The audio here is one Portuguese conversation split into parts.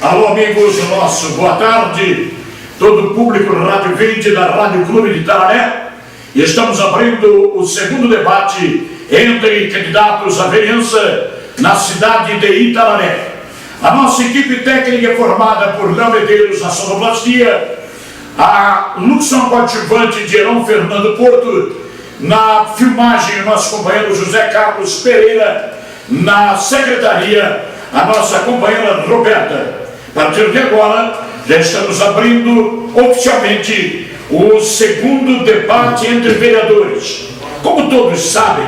Alô, amigos nossos, boa tarde, todo o público da Rádio Verde da Rádio Clube de Itararé. Estamos abrindo o segundo debate entre candidatos à vereança na cidade de Itararé. A nossa equipe técnica é formada por Léo Medeiros na sonoplastia, a locução coadjuvante de Heron Fernando Porto, na filmagem o nosso companheiro José Carlos Pereira, na secretaria a nossa companheira Roberta. A partir de agora já estamos abrindo oficialmente o segundo debate entre vereadores. Como todos sabem,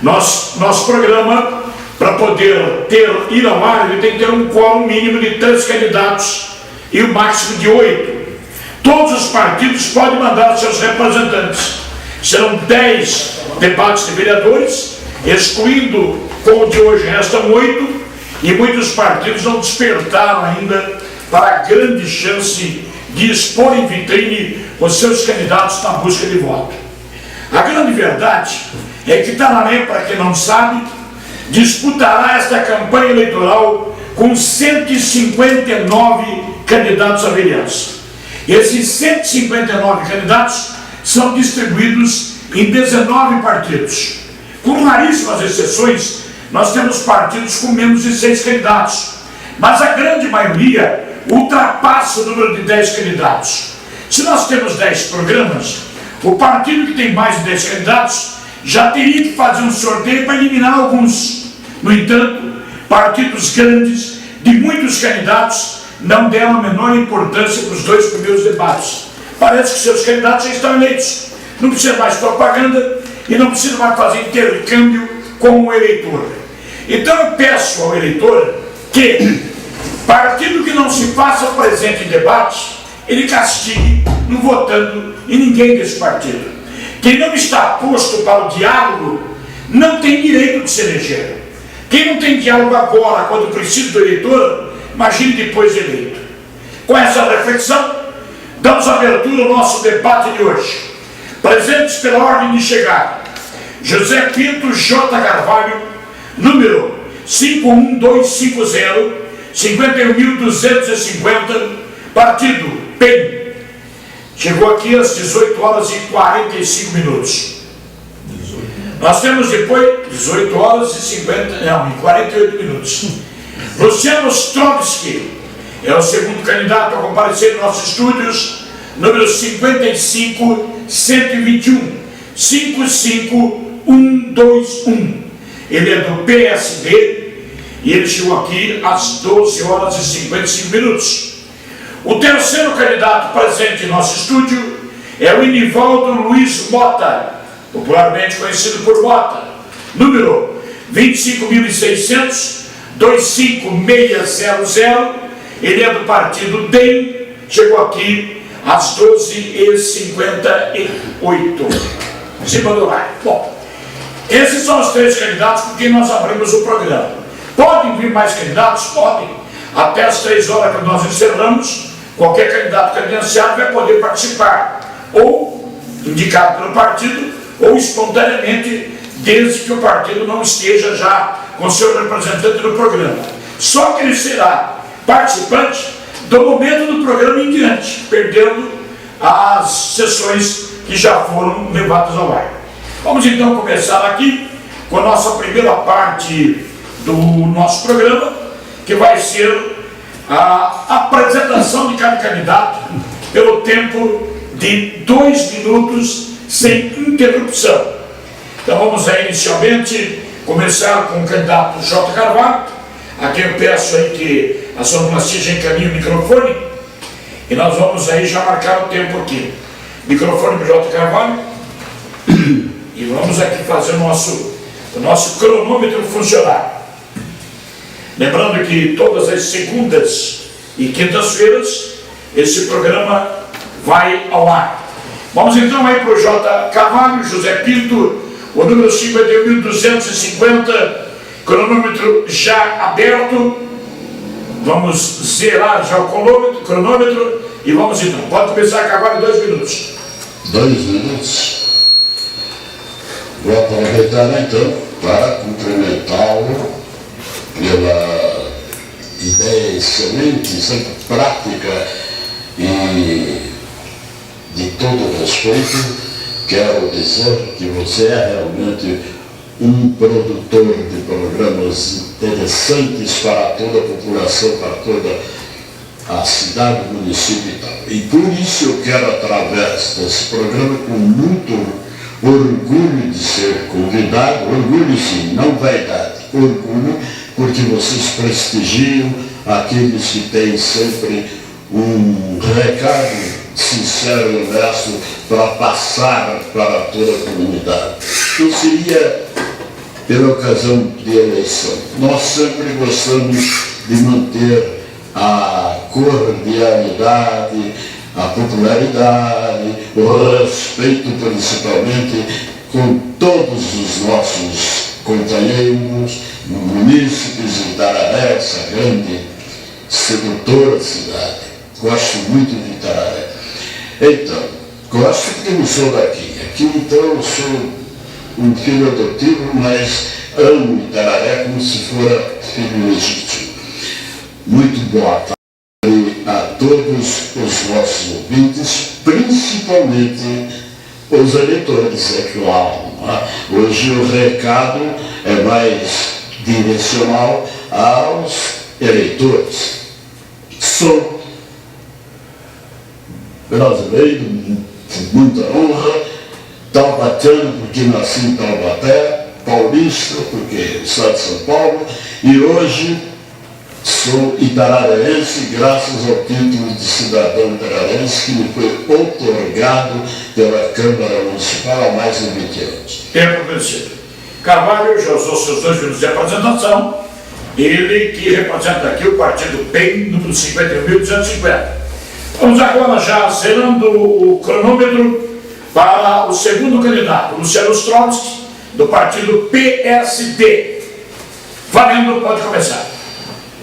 nosso programa, para poder ir ao ar, ele tem que ter um quórum mínimo de 3 candidatos e o máximo de 8. Todos os partidos podem mandar seus representantes. Serão 10 debates de vereadores, excluindo, como o de hoje, restam 8, e muitos partidos não despertaram ainda para a grande chance de expor em vitrine os seus candidatos na busca de voto. A grande verdade é que Itararé, para quem não sabe, disputará esta campanha eleitoral com 159 candidatos à vereança. Esses 159 candidatos são distribuídos em 19 partidos. Com raríssimas exceções, nós temos partidos com menos de 6 candidatos, mas a grande maioria ultrapassa o número de 10 candidatos. Se nós temos 10 programas, o partido que tem mais de 10 candidatos já teria que fazer um sorteio para eliminar alguns. No entanto, partidos grandes, de muitos candidatos, não deram a menor importância para os 2 primeiros debates. Parece que seus candidatos já estão eleitos. Não precisa mais propaganda e não precisa mais fazer intercâmbio com o eleitor. Então eu peço ao eleitor que, partido que não se faça presente em debate, ele castigue, não votando em ninguém desse partido. Quem não está posto para o diálogo não tem direito de se eleger. Quem não tem diálogo agora, quando precisa do eleitor, imagine depois de eleito. Com essa reflexão, damos abertura ao nosso debate de hoje. Presentes pela ordem de chegada: José Pinto J. Carvalho, número 51250, 51.250, partido PEN. Chegou aqui às 18 horas e 45 minutos. Nós temos depois 18 horas e 48 minutos. Luciano Strovski é o segundo candidato a comparecer em nossos estúdios, número 55121, 55121. Ele é do PSD e ele chegou aqui às 12 horas e 55 minutos. O terceiro candidato presente em nosso estúdio é o Inivaldo Luiz Mota, popularmente conhecido por Mota, número 25.600, 25600. Ele é do partido DEM, chegou aqui às 12h58. Cima do raio. Bom, esses são os 3 candidatos com quem nós abrimos o programa. Podem vir mais candidatos? Podem. Até as 3 horas que nós encerramos, qualquer candidato credenciado vai poder participar, ou indicado pelo partido, ou espontaneamente, desde que o partido não esteja já com seu representante no programa. Só que ele será participante do momento do programa em diante, perdendo as sessões que já foram levadas ao ar. Vamos então começar aqui com a nossa primeira parte do nosso programa, que vai ser a apresentação de cada candidato pelo tempo de 2 minutos sem interrupção. Então vamos aí inicialmente começar com o candidato J. Carvalho, a quem eu peço aí que a sonoplastia já encaminhe o microfone, e nós vamos aí já marcar o tempo aqui. Microfone para J. Carvalho, e vamos aqui fazer o nosso cronômetro funcionar. Lembrando que todas as segundas e quintas-feiras esse programa vai ao ar. Vamos então aí para o J. Carvalho, José Pinto, o número 51.250, cronômetro já aberto. Vamos zerar já o cronômetro e vamos então. Pode começar, Carvalho, 2 minutos. 2 minutos. Vou aproveitar então para cumprimentá-lo pela ideia excelente, sempre prática e de todo respeito. Quero dizer que você é realmente um produtor de programas interessantes para toda a população, para toda a cidade, o município e tal. E por isso eu quero, através desse programa, com muito orgulho de ser convidado, orgulho sim, não vaidade, orgulho, porque vocês prestigiam aqueles que têm sempre um recado sincero e honesto para passar para toda a comunidade. Então seria pela ocasião de eleição. Nós sempre gostamos de manter a cordialidade, a popularidade, o respeito principalmente com todos os nossos companheiros, munícipes de Itararé, essa grande sedutora cidade. Gosto muito de Itararé. Então, gosto porque não sou daqui. Aqui então eu sou um filho adotivo, mas amo Itararé como se fora filho legítimo. Muito boa tarde a todos os nossos ouvintes, principalmente os eleitores, é claro. Hoje o recado é mais direcional aos eleitores. Sou brasileiro, com muita honra, taubatiano porque nasci em Taubaté, paulista porque sou de São Paulo, e hoje sou itararense graças ao título de cidadão itararense que me foi outorgado pela Câmara Municipal há mais de 20 anos. Tempo vencido. Carvalho já usou seus 2 minutos de apresentação, ele que representa aqui o partido PEN, número 51.250. Vamos agora já zerando o cronômetro para o segundo candidato, Luciano Ostrovsky, do partido PSD. Valendo, pode começar.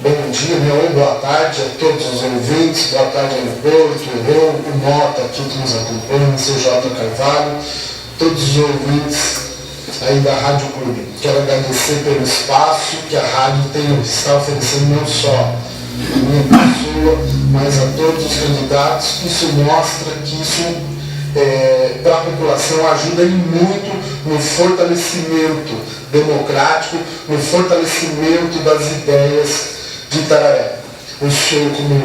Bom dia, boa tarde a todos os ouvintes, boa tarde ao Porto, o Mota aqui que nos acompanha, o seu J. Carvalho, todos os ouvintes aí da Rádio Clube. Quero agradecer pelo espaço que a rádio está oferecendo não só a minha pessoa, mas a todos os candidatos. Isso mostra que isso, para a população, ajuda muito no fortalecimento democrático, no fortalecimento das ideias de Itararé. Eu sou, como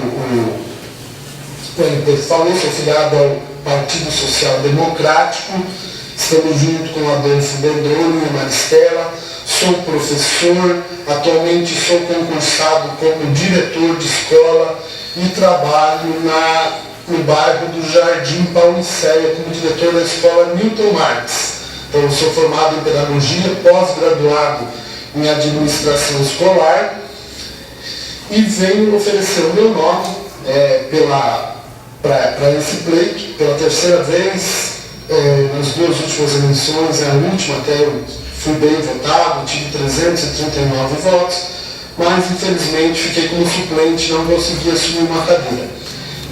o MP falou, sou filiado ao Partido Social Democrático, estamos junto com o Adolfo Bendroni e a Maristela, sou professor, atualmente sou concursado como diretor de escola e trabalho no bairro do Jardim Paulicéia como diretor da escola Newton Marx. Então, eu sou formado em pedagogia, pós-graduado em administração escolar, e venho oferecer o meu nome para esse pleito pela terceira vez, nas 2 últimas eleições, a última até eu fui bem votado, tive 339 votos, mas infelizmente fiquei como suplente, não consegui assumir uma cadeira.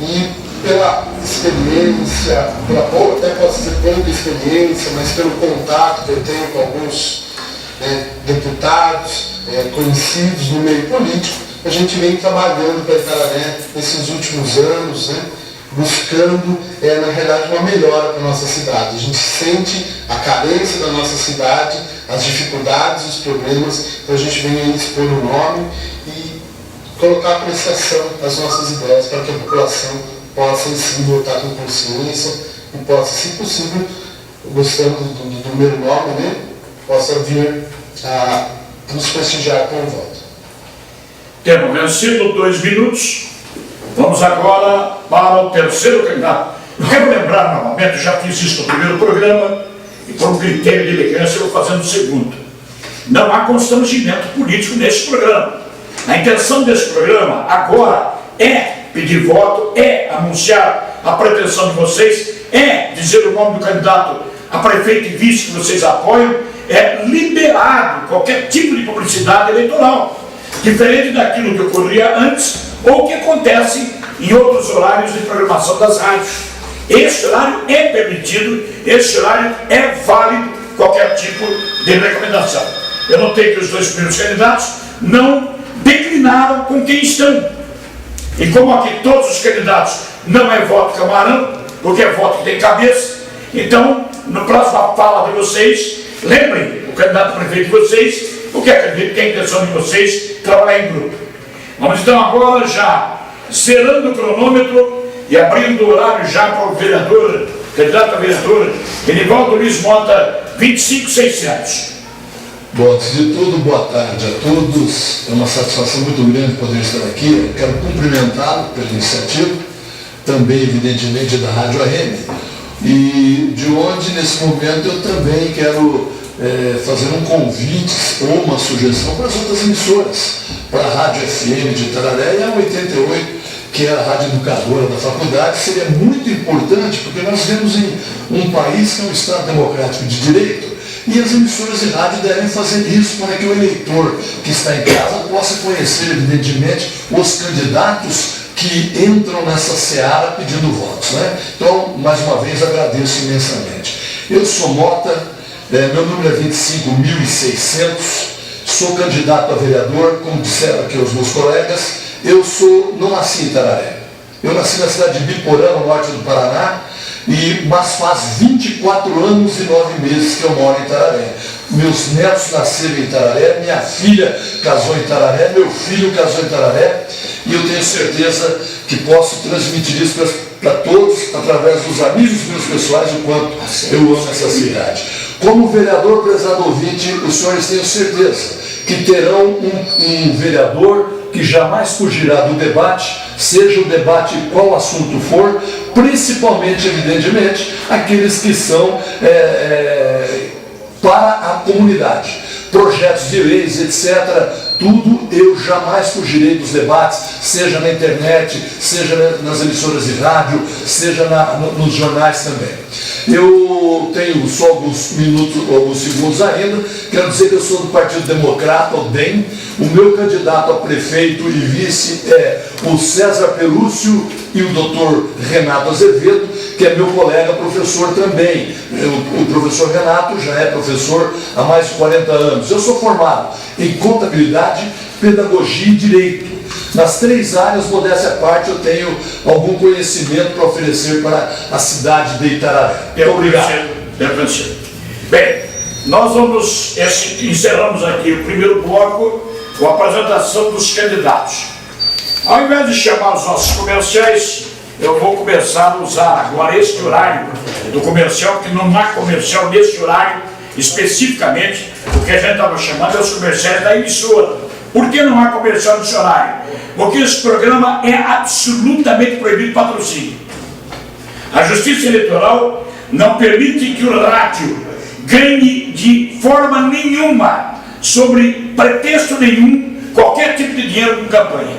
E pela experiência, até pode ser pouca experiência, mas pelo contato que eu tenho com alguns deputados conhecidos no meio político, a gente vem trabalhando para Itararé nesses últimos anos, buscando, na realidade, uma melhora para a nossa cidade. A gente sente a carência da nossa cidade, as dificuldades, os problemas, então a gente vem aí expor o nome e colocar a apreciação das nossas ideias para que a população possa, sim, votar com consciência e possa, se possível, gostando do meu nome, possa vir a nos prestigiar com o voto. Temos vencido 2 minutos. Vamos agora para o terceiro candidato. Eu quero lembrar novamente, já fiz isso no primeiro programa, e por um critério de elegância eu vou fazendo o segundo. Não há constrangimento político nesse programa. A intenção desse programa agora é pedir voto, é anunciar a pretensão de vocês, é dizer o nome do candidato a prefeito e vice que vocês apoiam, é liberado qualquer tipo de publicidade eleitoral, diferente daquilo que ocorria antes ou que acontece em outros horários de programação das rádios. Este horário é permitido, este horário é válido, qualquer tipo de recomendação. Eu notei que os 2 primeiros candidatos não declinaram com quem estão. E como aqui todos os candidatos não é voto camarão, porque é voto que tem cabeça, então, na próxima fala de vocês, lembrem o candidato prefeito de vocês, porque acredito que a intenção de vocês trabalhar em grupo. Vamos então agora já zerando o cronômetro e abrindo o horário já para o vereador, candidato a vereador, Benivaldo Luiz Mota, 25600. Bom, antes de tudo, boa tarde a todos. É uma satisfação muito grande poder estar aqui. Eu quero cumprimentá-lo pela iniciativa, também, evidentemente, da Rádio AM. E de onde, nesse momento, eu também quero fazer um convite ou uma sugestão para as outras emissoras, para a Rádio FM de Itararé e a 88, que é a rádio educadora da faculdade. Seria muito importante, porque nós vivemos em um país que é um Estado democrático de direito, e as emissoras de rádio devem fazer isso para que o eleitor que está em casa possa conhecer, evidentemente, os candidatos que entram nessa seara pedindo votos, né? Então, mais uma vez, agradeço imensamente. Eu sou Mota, meu número é 25.600, sou candidato a vereador, como disseram aqui os meus colegas. Não nasci em Itararé, eu nasci na cidade de Biporã, no norte do Paraná, mas faz 24 anos e 9 meses que eu moro em Itararé. Meus netos nasceram em Itararé, minha filha casou em Itararé, meu filho casou em Itararé, e eu tenho certeza que posso transmitir isso para todos, através dos amigos meus pessoais, o quanto eu amo essa cidade. Como vereador, prezado ouvinte, os senhores tenho certeza que terão um vereador que jamais fugirá do debate, seja o debate qual assunto for, principalmente, evidentemente, aqueles que são para a comunidade. Projetos de leis, etc., tudo eu jamais fugirei dos debates, seja na internet, seja nas emissoras de rádio, seja nos jornais também. Eu tenho só alguns minutos, alguns segundos ainda. Quero dizer que eu sou do Partido Democrata, o DEM. O meu candidato a prefeito e vice é o César Pelúcio e o doutor Renato Azevedo, que é meu colega professor também. O professor Renato já é professor há mais de 40 anos. Eu sou formado em contabilidade, pedagogia e direito. Nas 3 áreas, modéstia à parte, eu tenho algum conhecimento para oferecer para a cidade de Itararé. Muito obrigado. Bem, nós encerramos aqui o primeiro bloco com a apresentação dos candidatos. Ao invés de chamar os nossos comerciais, eu vou começar a usar agora este horário do comercial, porque não há comercial neste horário especificamente, o que a gente estava chamando é os comerciais da emissora. Por que não há comercial nesse horário? Porque esse programa é absolutamente proibido de patrocínio. A Justiça Eleitoral não permite que o rádio ganhe de forma nenhuma, sobre pretexto nenhum, qualquer tipo de dinheiro com campanha.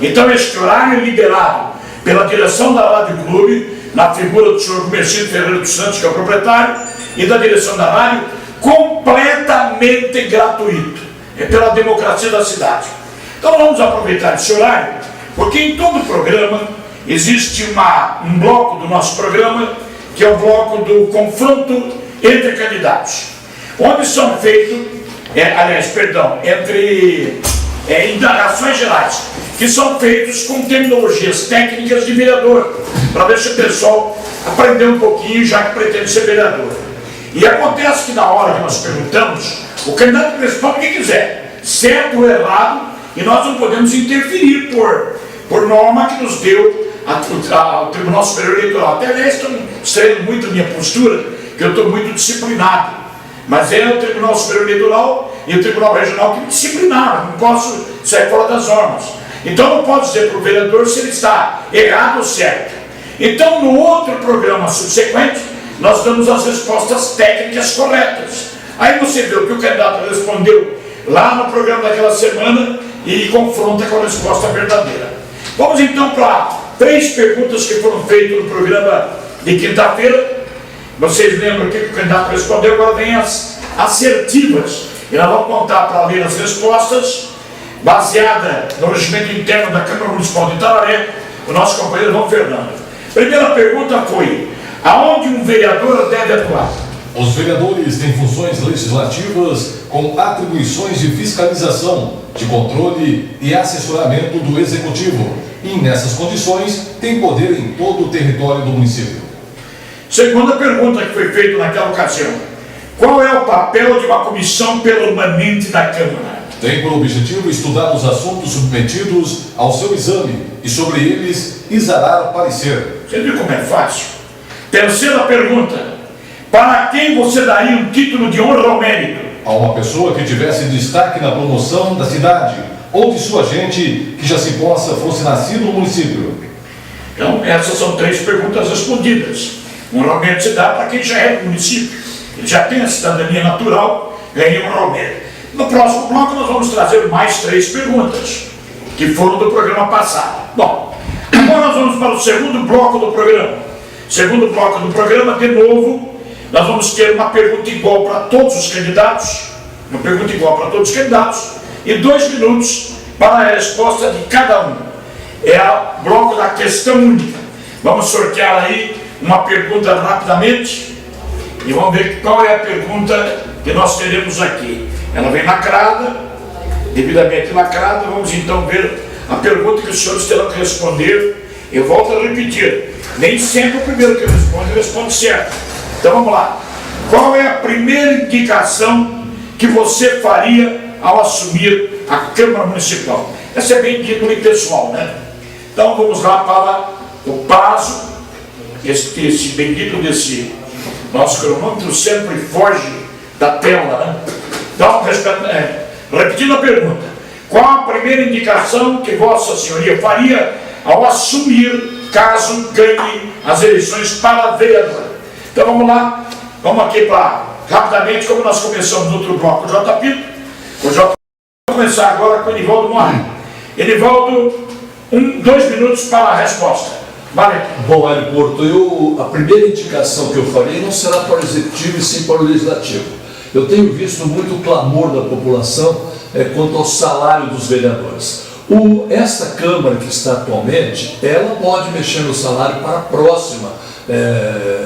Então este horário é liberado pela direção da Rádio Clube, na figura do senhor Comerciante Ferreira dos Santos, que é o proprietário, e da direção da rádio, completamente gratuito. É pela democracia da cidade. Então vamos aproveitar esse horário, porque em todo programa existe um bloco do nosso programa, que é o bloco do confronto entre candidatos, onde são feitos, entre indagações gerais, que são feitos com terminologias técnicas de vereador, para ver se o pessoal aprendeu um pouquinho, já que pretende ser vereador. E acontece que na hora que nós perguntamos, o candidato responde o que quiser, certo ou errado, e nós não podemos interferir por norma que nos deu o Tribunal Superior Eleitoral. Até aliás, estão estranhando muito a minha postura, que eu estou muito disciplinado. Mas é o Tribunal Superior Eleitoral e o Tribunal Regional que me disciplinaram, não posso sair fora das normas. Então não posso dizer para o vereador se ele está errado ou certo. Então no outro programa subsequente, nós damos as respostas técnicas corretas. Aí você vê o que o candidato respondeu lá no programa daquela semana e confronta com a resposta verdadeira. Vamos então para 3 perguntas que foram feitas no programa de quinta-feira. Vocês lembram o que o candidato respondeu? Agora vem as assertivas. E nós vamos contar para ler as respostas, baseada no regimento interno da Câmara Municipal de Itararé, o nosso companheiro João Fernando. Primeira pergunta foi: aonde um vereador deve atuar? Os vereadores têm funções legislativas com atribuições de fiscalização, de controle e assessoramento do Executivo e, nessas condições, têm poder em todo o território do município. Segunda pergunta que foi feita naquela ocasião: qual é o papel de uma comissão permanente da Câmara? Tem por objetivo estudar os assuntos submetidos ao seu exame e, sobre eles, exarar o parecer. Você viu como é fácil? Terceira pergunta: para quem você daria um título de honra ao mérito? A uma pessoa que tivesse destaque na promoção da cidade ou de sua gente que já se possa fosse nascido no município. Então, essas são 3 perguntas respondidas. Honra ao mérito se dá para quem já é do município. Ele já tem a cidadania natural, ganha honra ao mérito. No próximo bloco nós vamos trazer mais 3 perguntas, que foram do programa passado. Bom, agora nós vamos para o segundo bloco do programa. Segundo bloco do programa, de novo, nós vamos ter uma pergunta igual para todos os candidatos, e 2 minutos para a resposta de cada um. É o bloco da questão única. Vamos sortear aí uma pergunta rapidamente e vamos ver qual é a pergunta que nós teremos aqui. Ela vem lacrada, devidamente lacrada. Vamos então ver a pergunta que os senhores terão que responder. Eu volto a repetir, nem sempre o primeiro que responde certo. Então vamos lá. Qual é a primeira indicação que você faria ao assumir a Câmara Municipal? Essa é bem dito e pessoal, né? Então vamos lá para o prazo. Esse bendito desse nosso cronômetro sempre foge da tela, né? Então, repetindo a pergunta: qual a primeira indicação que Vossa Senhoria faria ao assumir, caso ganhe as eleições para vereador? Então vamos lá, vamos aqui para, rapidamente, como nós começamos no outro bloco, o J. Pito. Vamos começar agora com o Enivaldo Moara. Enivaldo, 2 minutos para a resposta. Vale. Bom, Hélio Porto, a primeira indicação que eu farei não será para o Executivo e sim para o Legislativo. Eu tenho visto muito clamor da população quanto ao salário dos vereadores. Esta Câmara que está atualmente, ela pode mexer no salário para a próxima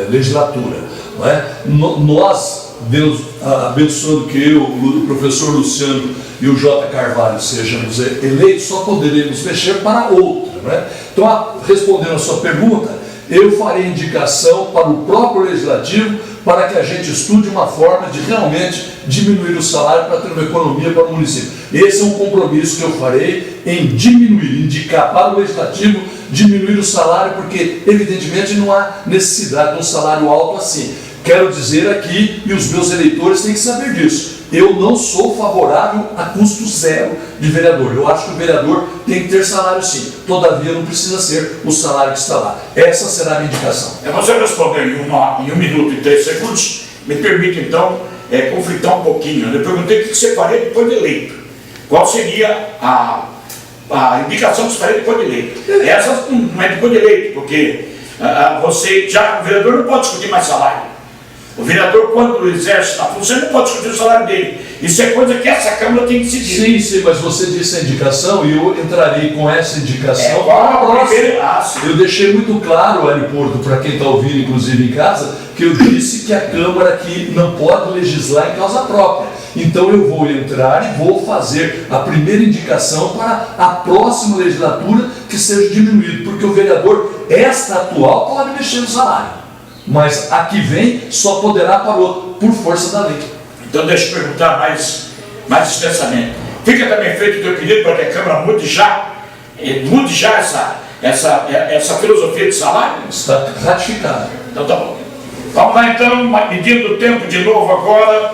legislatura. Não é? Nós, Deus abençoando que eu, o professor Luciano e o J. Carvalho sejamos eleitos, só poderemos mexer para outra. Não é? Então, respondendo a sua pergunta, eu farei indicação para o próprio Legislativo para que a gente estude uma forma de realmente diminuir o salário para ter uma economia para o município. Esse é um compromisso que eu farei em diminuir, indicar para o Legislativo diminuir o salário, porque evidentemente não há necessidade de um salário alto assim. Quero dizer aqui, e os meus eleitores têm que saber disso, eu não sou favorável a custo zero de vereador. Eu acho que o vereador tem que ter salário sim, todavia não precisa ser o salário que está lá. Essa será a minha indicação. Você responder em 1 minuto e 3 segundos, me permite então conflitar um pouquinho. Eu perguntei o que você faria depois de eleito. Qual seria a indicação que você faria depois de eleito? Essa não é depois de eleito, porque o vereador não pode discutir mais salário. O vereador, quando exerce a função, não pode discutir o salário dele. Isso é coisa que essa Câmara tem que decidir. Sim, mas você disse a indicação e eu entrarei com essa indicação. Eu deixei muito claro, Hélio Porto, para quem está ouvindo, inclusive em casa, que eu disse que a Câmara aqui não pode legislar em causa própria. Então eu vou entrar e vou fazer a primeira indicação para a próxima legislatura que seja diminuído, porque o vereador, esta atual, pode mexer no salário. Mas a que vem só poderá para o outro, por força da lei. Então deixa eu perguntar mais extensamente. Fica também feito o teu pedido para que a Câmara mude já essa filosofia de salário? Está ratificado. Então tá bom. Vamos lá então, medindo o tempo de novo agora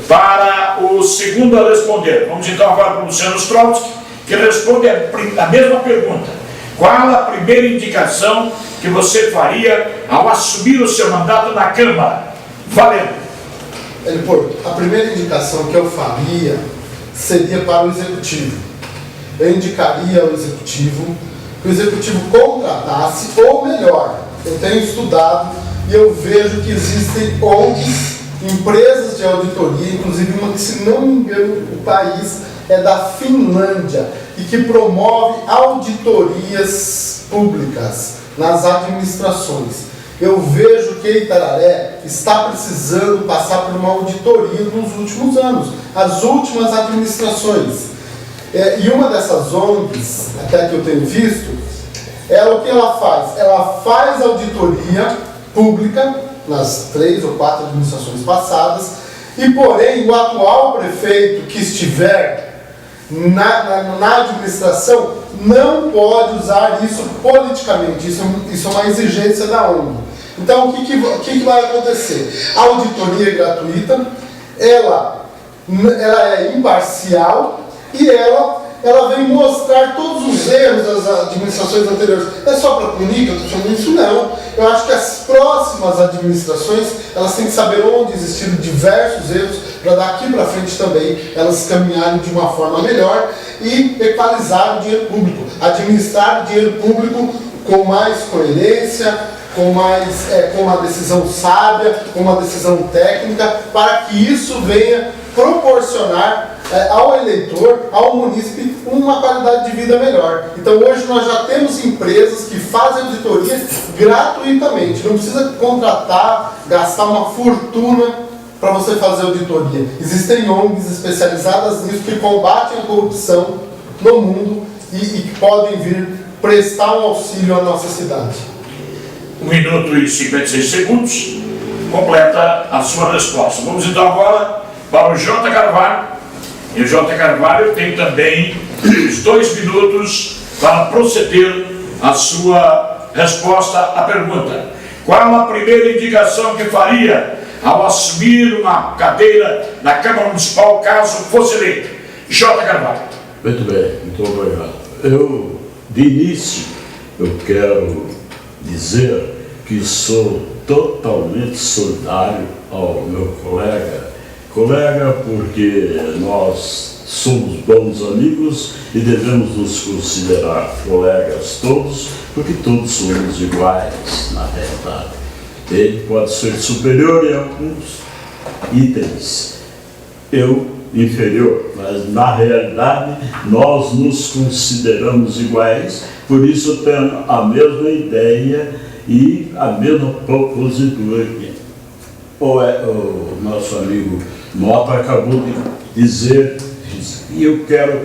para o segundo a responder. Vamos então agora para o Luciano Strotsky, que responde a mesma pergunta. Qual a primeira indicação que você faria ao assumir o seu mandato na Câmara? Valendo. Hélio Porto, a primeira indicação que eu faria seria para o Executivo. Eu indicaria ao Executivo que o Executivo contratasse, ou melhor, eu tenho estudado e eu vejo que existem ONGs, empresas de auditoria, inclusive uma que, se não me engano, o país é da Finlândia, e que promove auditorias públicas nas administrações. eu vejo que Itararé está precisando passar por uma auditoria nos últimos anos, as últimas administrações. E uma dessas ONGs, até que eu tenho visto, o que ela faz? Ela faz auditoria pública nas 3 ou 4 administrações passadas, e porém o atual prefeito que estiver na administração não pode usar isso politicamente. Isso é uma exigência da ONU. Então, o que vai acontecer? A auditoria é gratuita, ela é imparcial e ela vem mostrar todos os erros das administrações anteriores. É só para punir que eu estou falando isso? Não. Eu acho que as próximas administrações, elas têm que saber onde existiram diversos erros, para daqui para frente também elas caminharem de uma forma melhor e equalizar o dinheiro público. Administrar o dinheiro público com mais coerência, com uma decisão sábia, com uma decisão técnica, para que isso venha proporcionar ao eleitor, ao munícipe, uma qualidade de vida melhor. Então hoje nós já temos empresas que fazem auditoria gratuitamente, não precisa contratar, gastar uma fortuna para você fazer auditoria. Existem ONGs especializadas nisso que combatem a corrupção no mundo e que podem vir prestar um auxílio à nossa cidade. 1 minuto e 56 segundos, completa a sua resposta. Vamos então agora para o J. Carvalho. E o J. Carvalho tem também os 2 minutos para proceder a sua resposta à pergunta. Qual a primeira indicação que faria ao assumir uma cadeira na Câmara Municipal, caso fosse eleito? J. Carvalho. Muito bem, muito obrigado. De início, eu quero dizer que sou totalmente solidário ao meu colega porque nós somos bons amigos e devemos nos considerar colegas todos, porque todos somos iguais, na realidade. Ele pode ser superior em alguns itens, eu inferior, mas na realidade nós nos consideramos iguais, por isso temos a mesma ideia e a mesma propositura aqui. O nosso amigo Mota acabou de dizer, e eu quero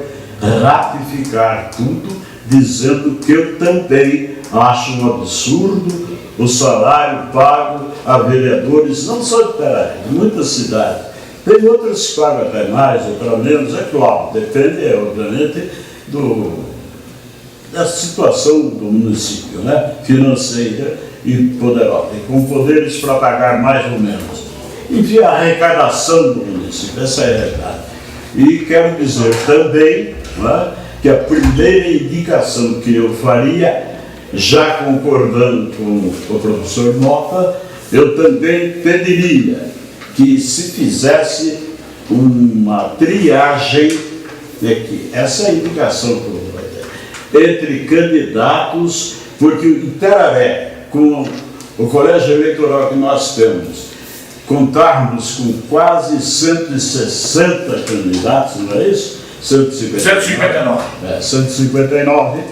ratificar tudo, dizendo que eu também acho um absurdo o salário pago a vereadores, não só de Itararé, de muitas cidades. Tem outras que pagam até mais, outras menos, é claro, depende, obviamente, da situação do município, né? Financeira e poderosa, e com poderes para pagar mais ou menos. Enfim, a arrecadação do município, essa é a realidade. E quero dizer também, né, que a primeira indicação que eu faria, já concordando com o professor Mota, eu também pediria que se fizesse uma triagem, essa é a indicação que eu vou ter, entre candidatos, porque o Itararé, com o colégio eleitoral que nós temos, contarmos com quase 160 candidatos, não é isso? 159. 159,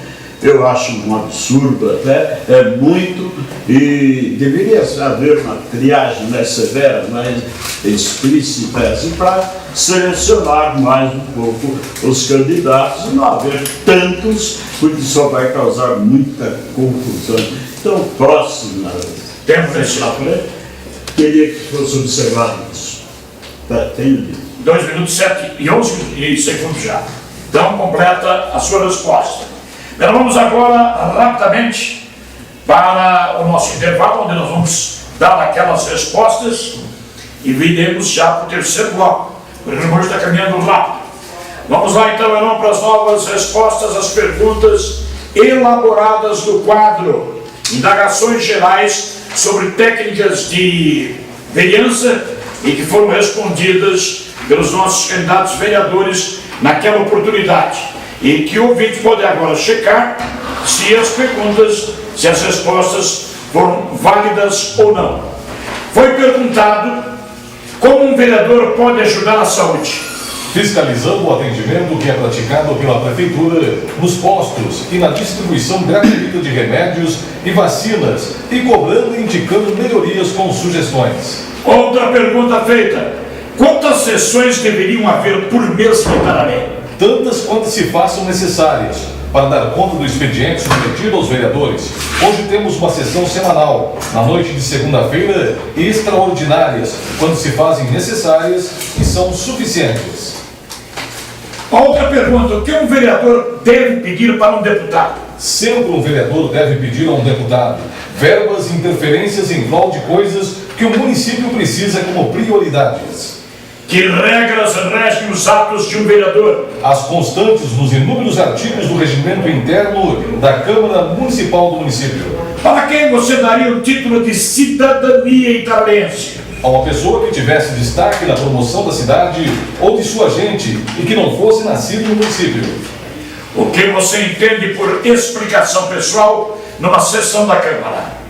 eu acho um absurdo até, é muito, e deveria haver uma triagem mais severa, mais explícita, assim, para selecionar mais um pouco os candidatos e não haver tantos, porque só vai causar muita confusão. Então, próximo tempo desse lado, né? Queria que fosse observado isso. Tenho 2 minutos 7 e 11 segundos já. Então, completa a sua resposta. Então, vamos agora, rapidamente, para o nosso intervalo, onde nós vamos dar aquelas respostas e viremos já para o terceiro bloco. O relógio está caminhando rápido. Vamos lá, então, Heron, para as novas respostas às perguntas elaboradas do quadro Indagações Gerais sobre técnicas de vereança e que foram respondidas pelos nossos candidatos vereadores naquela oportunidade. E que o ouvinte pode agora checar se as perguntas, se as respostas foram válidas ou não. Foi perguntado como um vereador pode ajudar a saúde. fiscalizando o atendimento que é praticado pela Prefeitura nos postos e na distribuição gratuita de remédios e vacinas e cobrando e indicando melhorias com sugestões. Outra pergunta feita: quantas sessões deveriam haver por mês em Itararé? Tantas quantas se façam necessárias para dar conta do expediente submetido aos vereadores. Hoje temos uma sessão semanal, na noite de segunda-feira, extraordinárias, quando se fazem necessárias e são suficientes. Outra pergunta: o que um vereador deve pedir para um deputado? Sempre um vereador deve pedir a um deputado verbas e interferências em prol de coisas que o município precisa como prioridades. Que regras regem os atos de um vereador? As constantes nos inúmeros artigos do regimento interno da Câmara Municipal do município. Para quem você daria o título de cidadania itararense? A uma pessoa que tivesse destaque na promoção da cidade ou de sua gente e que não fosse nascido no município. O que você entende por explicação pessoal numa sessão da Câmara?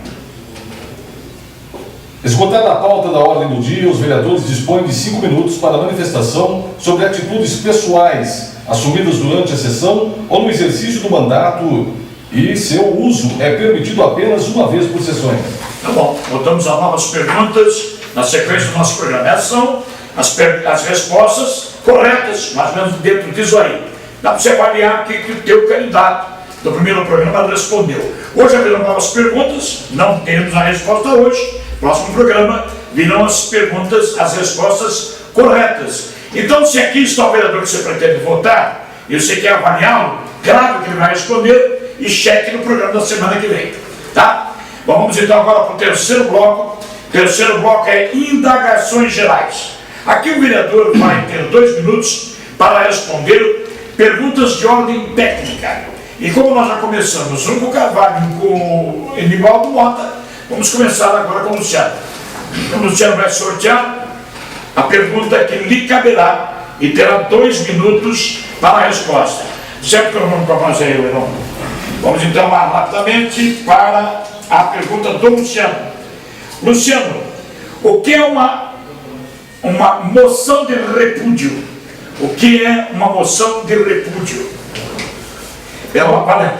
Esgotada a pauta da ordem do dia, os vereadores dispõem de 5 minutos para manifestação sobre atitudes pessoais assumidas durante a sessão ou no exercício do mandato, e seu uso é permitido apenas uma vez por sessão. Tá bom, voltamos a novas perguntas na sequência do nosso programa. Essas são as respostas corretas, mais ou menos dentro disso aí. Dá para você avaliar o que o teu candidato do primeiro programa respondeu. Hoje haverão novas perguntas, não temos a resposta hoje. Próximo programa virão as perguntas, as respostas corretas. Então, se aqui está o vereador que você pretende votar e você quer avaliá-lo, grave o que ele vai responder e cheque no programa da semana que vem. Tá? Bom, vamos então agora para o terceiro bloco. O terceiro bloco é indagações gerais. Aqui o vereador vai ter 2 minutos para responder perguntas de ordem técnica. E como nós já começamos um com o Carvalho e com o Enivaldo Mota, vamos começar agora com o Luciano. O Luciano vai sortear a pergunta que lhe caberá e terá 2 minutos para a resposta. Certo que eu vou fazer aí, Leão? Vamos então lá rapidamente para a pergunta do Luciano. Luciano, o que é uma moção de repúdio? O que é uma moção de repúdio? É uma palavra.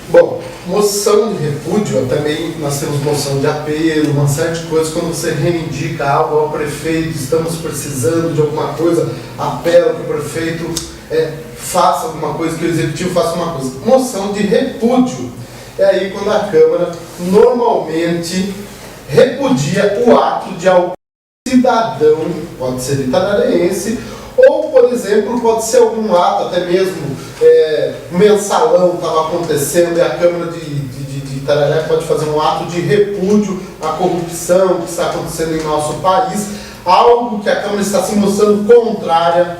Bom, moção de repúdio, também nós temos moção de apelo, uma série de coisas. Quando você reivindica algo ao prefeito, estamos precisando de alguma coisa, apela que o prefeito faça alguma coisa, que o executivo faça uma coisa. Moção de repúdio é aí quando a Câmara normalmente repudia o ato de algum cidadão, pode ser itararense, ou, por exemplo, pode ser algum ato, até mesmo mensalão estava acontecendo e a Câmara de Itararé pode fazer um ato de repúdio à corrupção que está acontecendo em nosso país, algo que a Câmara está se mostrando contrária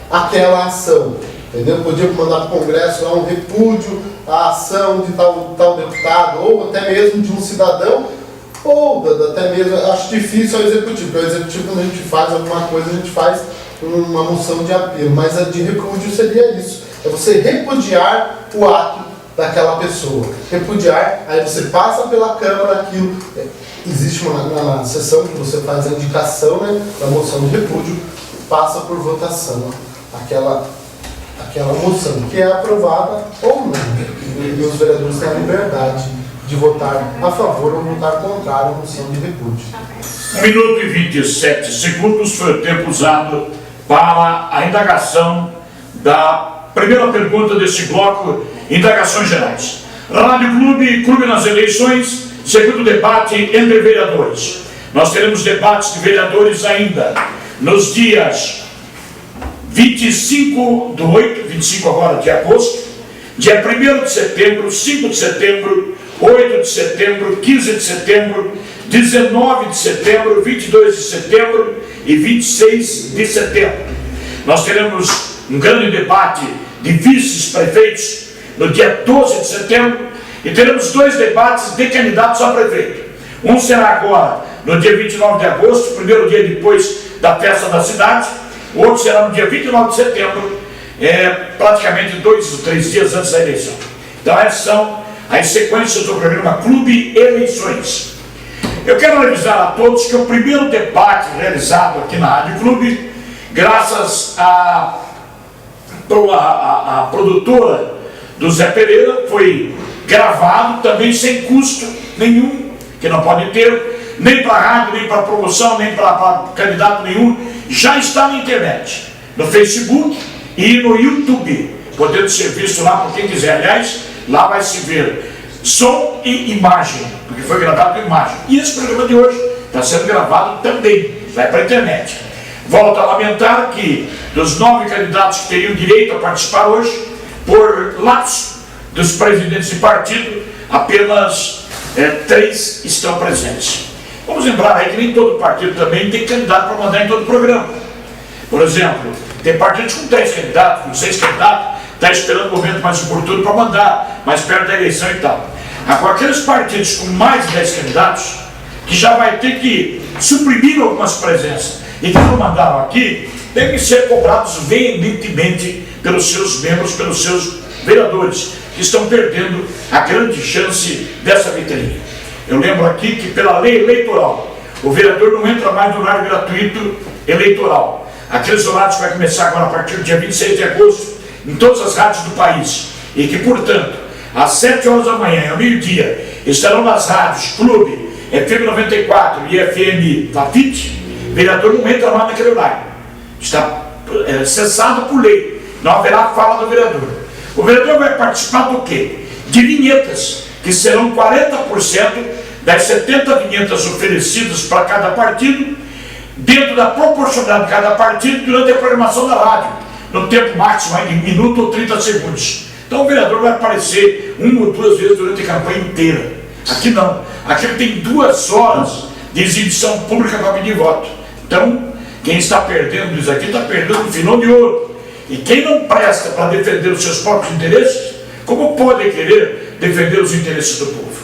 àquela ação. Entendeu? Podia mandar para o Congresso lá um repúdio à ação de tal deputado, ou até mesmo de um cidadão, ou até mesmo, acho difícil ao Executivo, porque o Executivo, quando a gente faz alguma coisa, a gente faz uma moção de apelo, mas a de repúdio seria isso, é você repudiar o ato daquela pessoa, repudiar, aí você passa pela Câmara aquilo, existe uma sessão que você faz a indicação, né, da moção de repúdio, passa por votação, aquela moção, que é aprovada ou não, e os vereadores têm a liberdade de votar a favor ou votar contrário à moção de repúdio. 1 minuto e 27 segundos foi o tempo usado para a indagação da primeira pergunta deste bloco, indagações gerais. Rádio Clube, Clube nas eleições, segundo debate entre vereadores. Nós teremos debates de vereadores ainda nos dias 25 agora de agosto, dia 1º de setembro, 5 de setembro, 8 de setembro, 15 de setembro, 19 de setembro, 22 de setembro e 26 de setembro. Nós teremos um grande debate de vices-prefeitos no dia 12 de setembro e teremos 2 debates de candidatos a prefeito. Um será agora no dia 29 de agosto, primeiro dia depois da festa da cidade. O outro será no dia 29 de setembro, praticamente 2 ou 3 dias antes da eleição. Então essas são as sequências do programa Clube Eleições. Eu quero avisar a todos que o primeiro debate realizado aqui na Rádio Clube graças à produtora do Zé Pereira, foi gravado também sem custo nenhum, que não pode ter, nem para rádio, nem para promoção, nem para candidato nenhum. Já está na internet, no Facebook e no YouTube, podendo ser visto lá por quem quiser. Aliás, lá vai se ver som e imagem, porque foi gravado com imagem. E esse programa de hoje está sendo gravado também, vai para a internet. Volto a lamentar que dos 9 candidatos que teriam direito a participar hoje, por lapso dos presidentes de partido, apenas 3 estão presentes. Vamos lembrar aí que nem todo partido também tem candidato para mandar em todo o programa. Por exemplo, tem partidos com 3 candidatos, com 6 candidatos, está esperando o momento mais oportuno para mandar, mais perto da eleição e tal. Agora, aqueles partidos com mais de 10 candidatos, que já vai ter que suprimir algumas presenças e que não mandaram aqui, devem ser cobrados veementemente pelos seus membros, pelos seus vereadores, que estão perdendo a grande chance dessa vitrine. Eu lembro aqui que pela lei eleitoral, o vereador não entra mais no horário gratuito eleitoral. Aqueles horários que vai começar agora a partir do dia 26 de agosto, em todas as rádios do país, e que, portanto, às 7 horas da manhã, ao meio-dia, estarão nas rádios Clube, FM 94 e FM Vapit, o vereador não entra mais naquele horário. Está cessado por lei. Não haverá fala do vereador. O vereador vai participar do quê? De vinhetas, que serão 40% das 70 vinhetas oferecidas para cada partido, dentro da proporcionalidade de cada partido, durante a programação da rádio, no tempo máximo de 1 minuto ou 30 segundos. Então o vereador vai aparecer 1 ou 2 vezes durante a campanha inteira. Aqui não. Aqui ele tem 2 horas de exibição pública para pedir voto. Então, quem está perdendo isso aqui está perdendo um filão de ouro. E quem não presta para defender os seus próprios interesses, como pode querer defender os interesses do povo?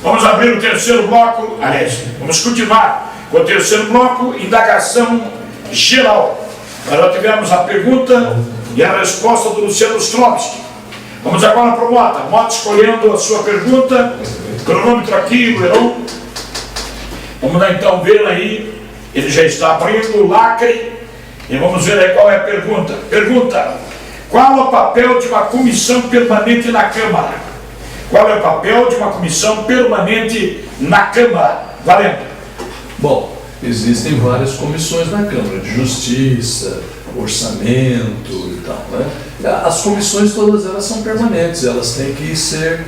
Vamos abrir o terceiro bloco, aliás, vamos continuar com o terceiro bloco, indagação geral. Nós tivemos a pergunta e a resposta do Luciano Ostrovski. Vamos agora para o Mota. Mota escolhendo a sua pergunta, cronômetro aqui, Luerão. Vamos lá então ver aí, ele já está abrindo o lacre, e vamos ver aí qual é a pergunta. Pergunta: qual é o papel de uma comissão permanente na Câmara? Qual é o papel de uma comissão permanente na Câmara? Valendo. Bom, existem várias comissões na Câmara, de Justiça, Orçamento e tal, né? As comissões todas elas são permanentes, elas têm que ser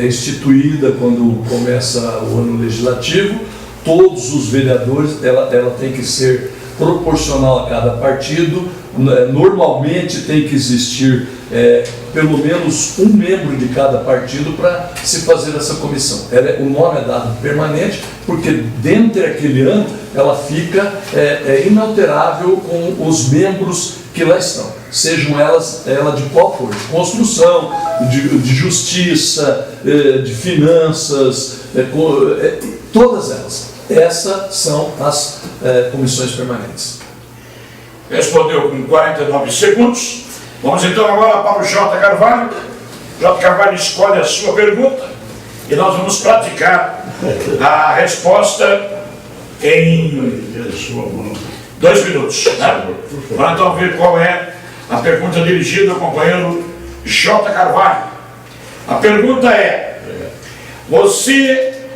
instituídas quando começa o ano legislativo. Todos os vereadores, ela tem que ser proporcional a cada partido. Normalmente tem que existir pelo menos um membro de cada partido para se fazer essa comissão. O nome é dado permanente porque dentro daquele ano ela fica inalterável com os membros que lá estão, sejam ela de qual for, de construção, de justiça, de finanças, todas elas. Essas são as comissões permanentes. Respondeu com 49 segundos. Vamos então agora para o J. Carvalho. J. Carvalho escolhe a sua pergunta e nós vamos praticar a resposta em 2 minutos. Né? Vamos então ver qual é a pergunta dirigida ao companheiro J. Carvalho. A pergunta é: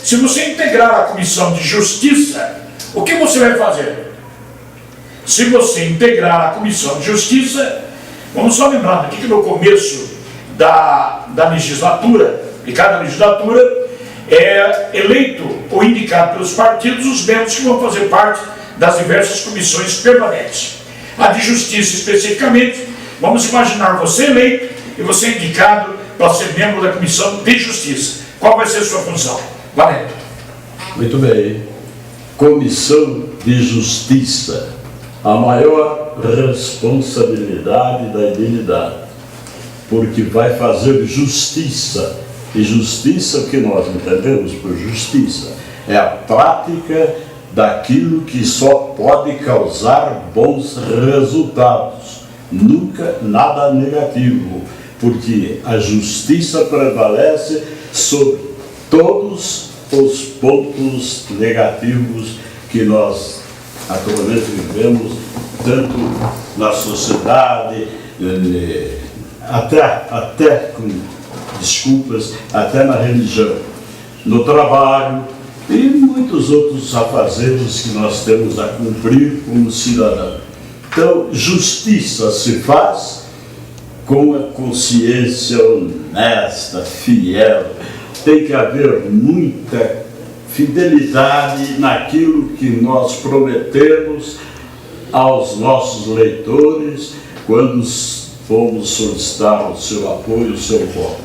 se você integrar a Comissão de Justiça, o que você vai fazer? Se você integrar a Comissão de Justiça, vamos só lembrar aqui que no começo da legislatura, de cada legislatura, é eleito ou indicado pelos partidos os membros que vão fazer parte das diversas comissões permanentes. A de Justiça especificamente, vamos imaginar você eleito e você indicado para ser membro da Comissão de Justiça. Qual vai ser a sua função? Valendo. Muito bem. Comissão de Justiça. A maior responsabilidade da dignidade, porque vai fazer justiça. E justiça, o que nós entendemos por justiça, é a prática daquilo que só pode causar bons resultados, nunca nada negativo, porque a justiça prevalece sobre todos os pontos negativos que nós atualmente vivemos tanto na sociedade, até com desculpas, até na religião, no trabalho e muitos outros afazeres que nós temos a cumprir como cidadão. Então, justiça se faz com a consciência honesta, fiel. Tem que haver muita fidelidade naquilo que nós prometemos aos nossos leitores quando fomos solicitar o seu apoio, o seu voto.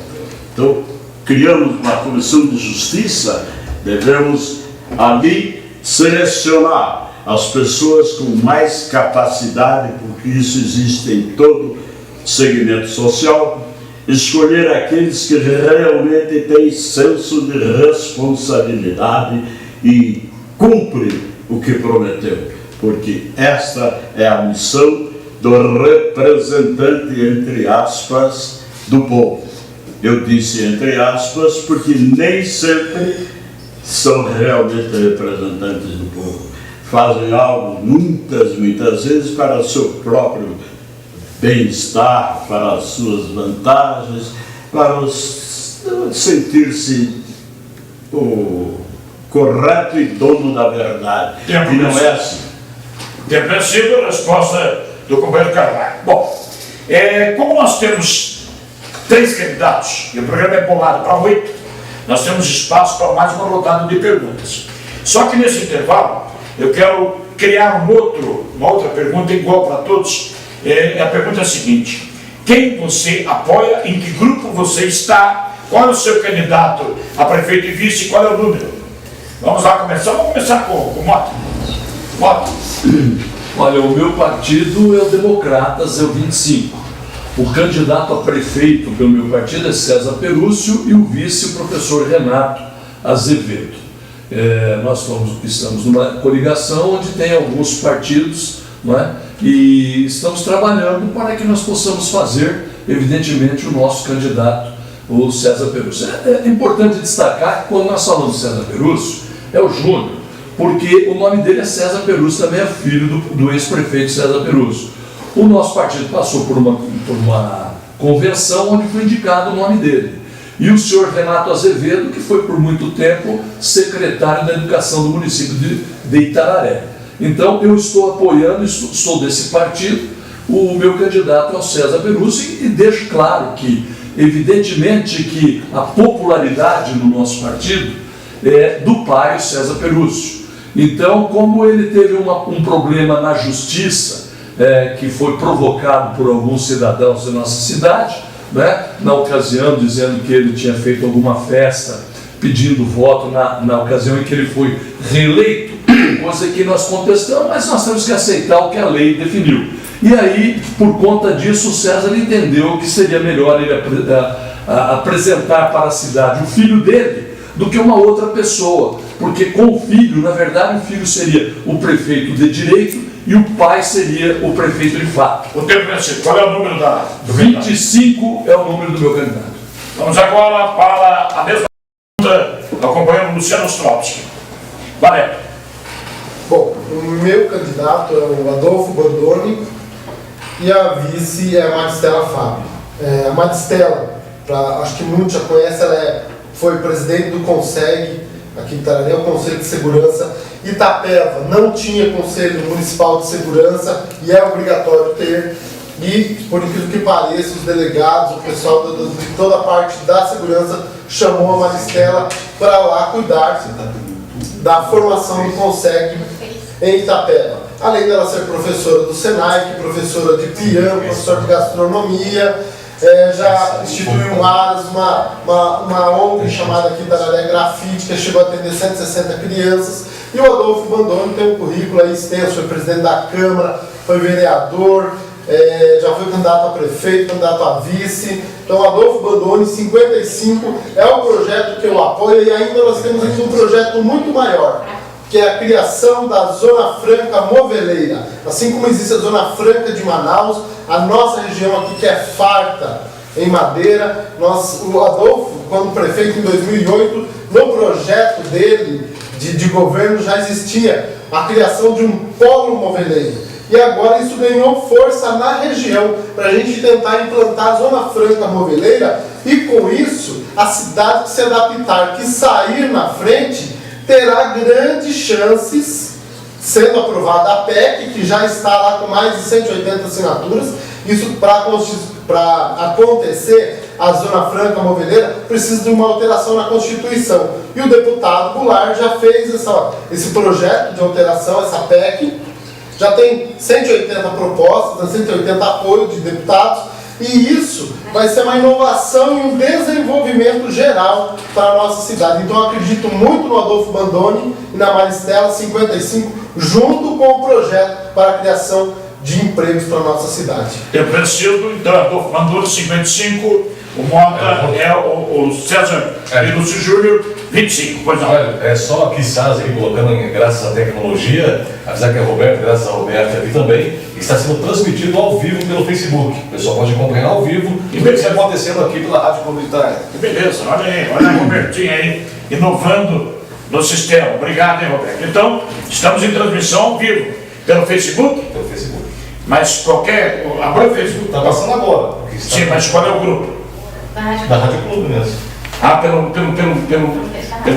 Então, criamos uma comissão de justiça, devemos ali selecionar as pessoas com mais capacidade, porque isso existe em todo segmento social, escolher aqueles que realmente têm senso de responsabilidade e cumprem o que prometeu, porque esta é a missão do representante, entre aspas, do povo. Eu disse entre aspas porque nem sempre são realmente representantes do povo. Fazem algo muitas vezes para o seu próprio bem-estar, para as suas vantagens, para sentir-se o correto e dono da verdade. E não é assim. Tempo vencido, a resposta do companheiro Carvalho. Bom, como nós temos 3 candidatos e o programa é bolado para 8, nós temos espaço para mais uma rodada de perguntas. Só que nesse intervalo, eu quero criar uma outra pergunta igual para todos. A pergunta é a seguinte: quem você apoia, em que grupo você está, qual é o seu candidato a prefeito e vice, qual é o número? Vamos lá começar, vamos começar com o Mota. Mota. Olha, o meu partido é o Democratas, é o 25. O candidato a prefeito pelo meu partido é César Perúcio e o vice, o professor Renato Azevedo. Nós estamos numa coligação onde tem alguns partidos, não é? E estamos trabalhando para que nós possamos fazer, evidentemente, o nosso candidato, o César Perúcio. É importante destacar que quando nós falamos de César Perúcio, é o Júnior, porque o nome dele é César Perúcio, também é filho do ex-prefeito César Perúcio. O nosso partido passou por uma convenção onde foi indicado o nome dele. E o senhor Renato Azevedo, que foi por muito tempo secretário da Educação do município de Itararé. Então, eu estou apoiando, sou desse partido, o meu candidato é o César Perúcio e deixo claro que, evidentemente, que a popularidade no nosso partido é do pai, o César Perúcio. Então, como ele teve um problema na justiça, que foi provocado por alguns cidadãos da nossa cidade, né, na ocasião, dizendo que ele tinha feito alguma festa pedindo voto na ocasião em que ele foi reeleito, coisa que nós contestamos, mas nós temos que aceitar o que a lei definiu. E aí, por conta disso, o César entendeu que seria melhor ele apresentar para a cidade o filho dele do que uma outra pessoa, porque com o filho, na verdade, o filho seria o prefeito de direito e o pai seria o prefeito de fato. O tempo vencido, qual é o número do 25 é o número do meu candidato. Vamos agora para a mesma pergunta ao companheiro Luciano Ostrovski. Valério. Bom, o meu candidato é o Adolfo Bandoni e a vice é a Maristela Fábio. A Maristela, acho que muitos já conhecem, ela foi presidente do CONSEG, aqui em Itararé, o Conselho de Segurança. Itapeva não tinha Conselho Municipal de Segurança e é obrigatório ter. E, por incrível que pareça, os delegados, o pessoal de toda a parte da segurança chamou a Maristela para lá cuidar da formação do CONSEG em Itapeva. Além dela ser professora do SENAC, professora de piano, professora de gastronomia, já instituiu uma ONG chamada aqui Itararé Grafite, que chegou a atender 160 crianças. E o Adolfo Bandoni tem um currículo aí extenso, foi presidente da Câmara, foi vereador, já foi candidato a prefeito, candidato a vice. Então, Adolfo Bandoni, 55, é o projeto que eu apoio, e ainda nós temos aqui um projeto muito maior, que é a criação da Zona Franca Moveleira. Assim como existe a Zona Franca de Manaus, a nossa região aqui, que é farta em madeira, o Adolfo, quando prefeito em 2008, no projeto dele de governo já existia a criação de um polo moveleiro. e agora isso ganhou força na região para a gente tentar implantar a Zona Franca Moveleira e com isso a cidade que se adaptar, que sair na frente, terá grandes chances, sendo aprovada a PEC, que já está lá com mais de 180 assinaturas. Isso para acontecer, a Zona Franca Moveleira precisa de uma alteração na Constituição. E o deputado Goulart já fez esse projeto de alteração, essa PEC. Já tem 180 propostas, 180 apoios de deputados, e isso vai ser uma inovação e um desenvolvimento geral para a nossa cidade. Então eu acredito muito no Adolfo Bandoni e na Maristela 55, junto com o projeto para a criação de empregos para a nossa cidade. Eu preciso, então, Adolfo Bandoni 55, o Mota é o César Lúcio Júnior 25, pois não. Olha, é só aqui Saz aqui colocando, graças à tecnologia, apesar que é Roberto, graças a Roberto aqui também, está sendo transmitido ao vivo pelo Facebook. O pessoal pode acompanhar ao vivo e ver o que está acontecendo aqui pela Rádio Comunitária. Que beleza, olha aí, olha a Robertinha aí, inovando no sistema. Obrigado, hein, Roberto. Então, estamos em transmissão ao vivo pelo Facebook? Pelo Facebook. Mas qualquer. Agora é o Facebook. Está passando agora. Sim, mas qual é o grupo? Da Rádio Clube mesmo. Ah, pelo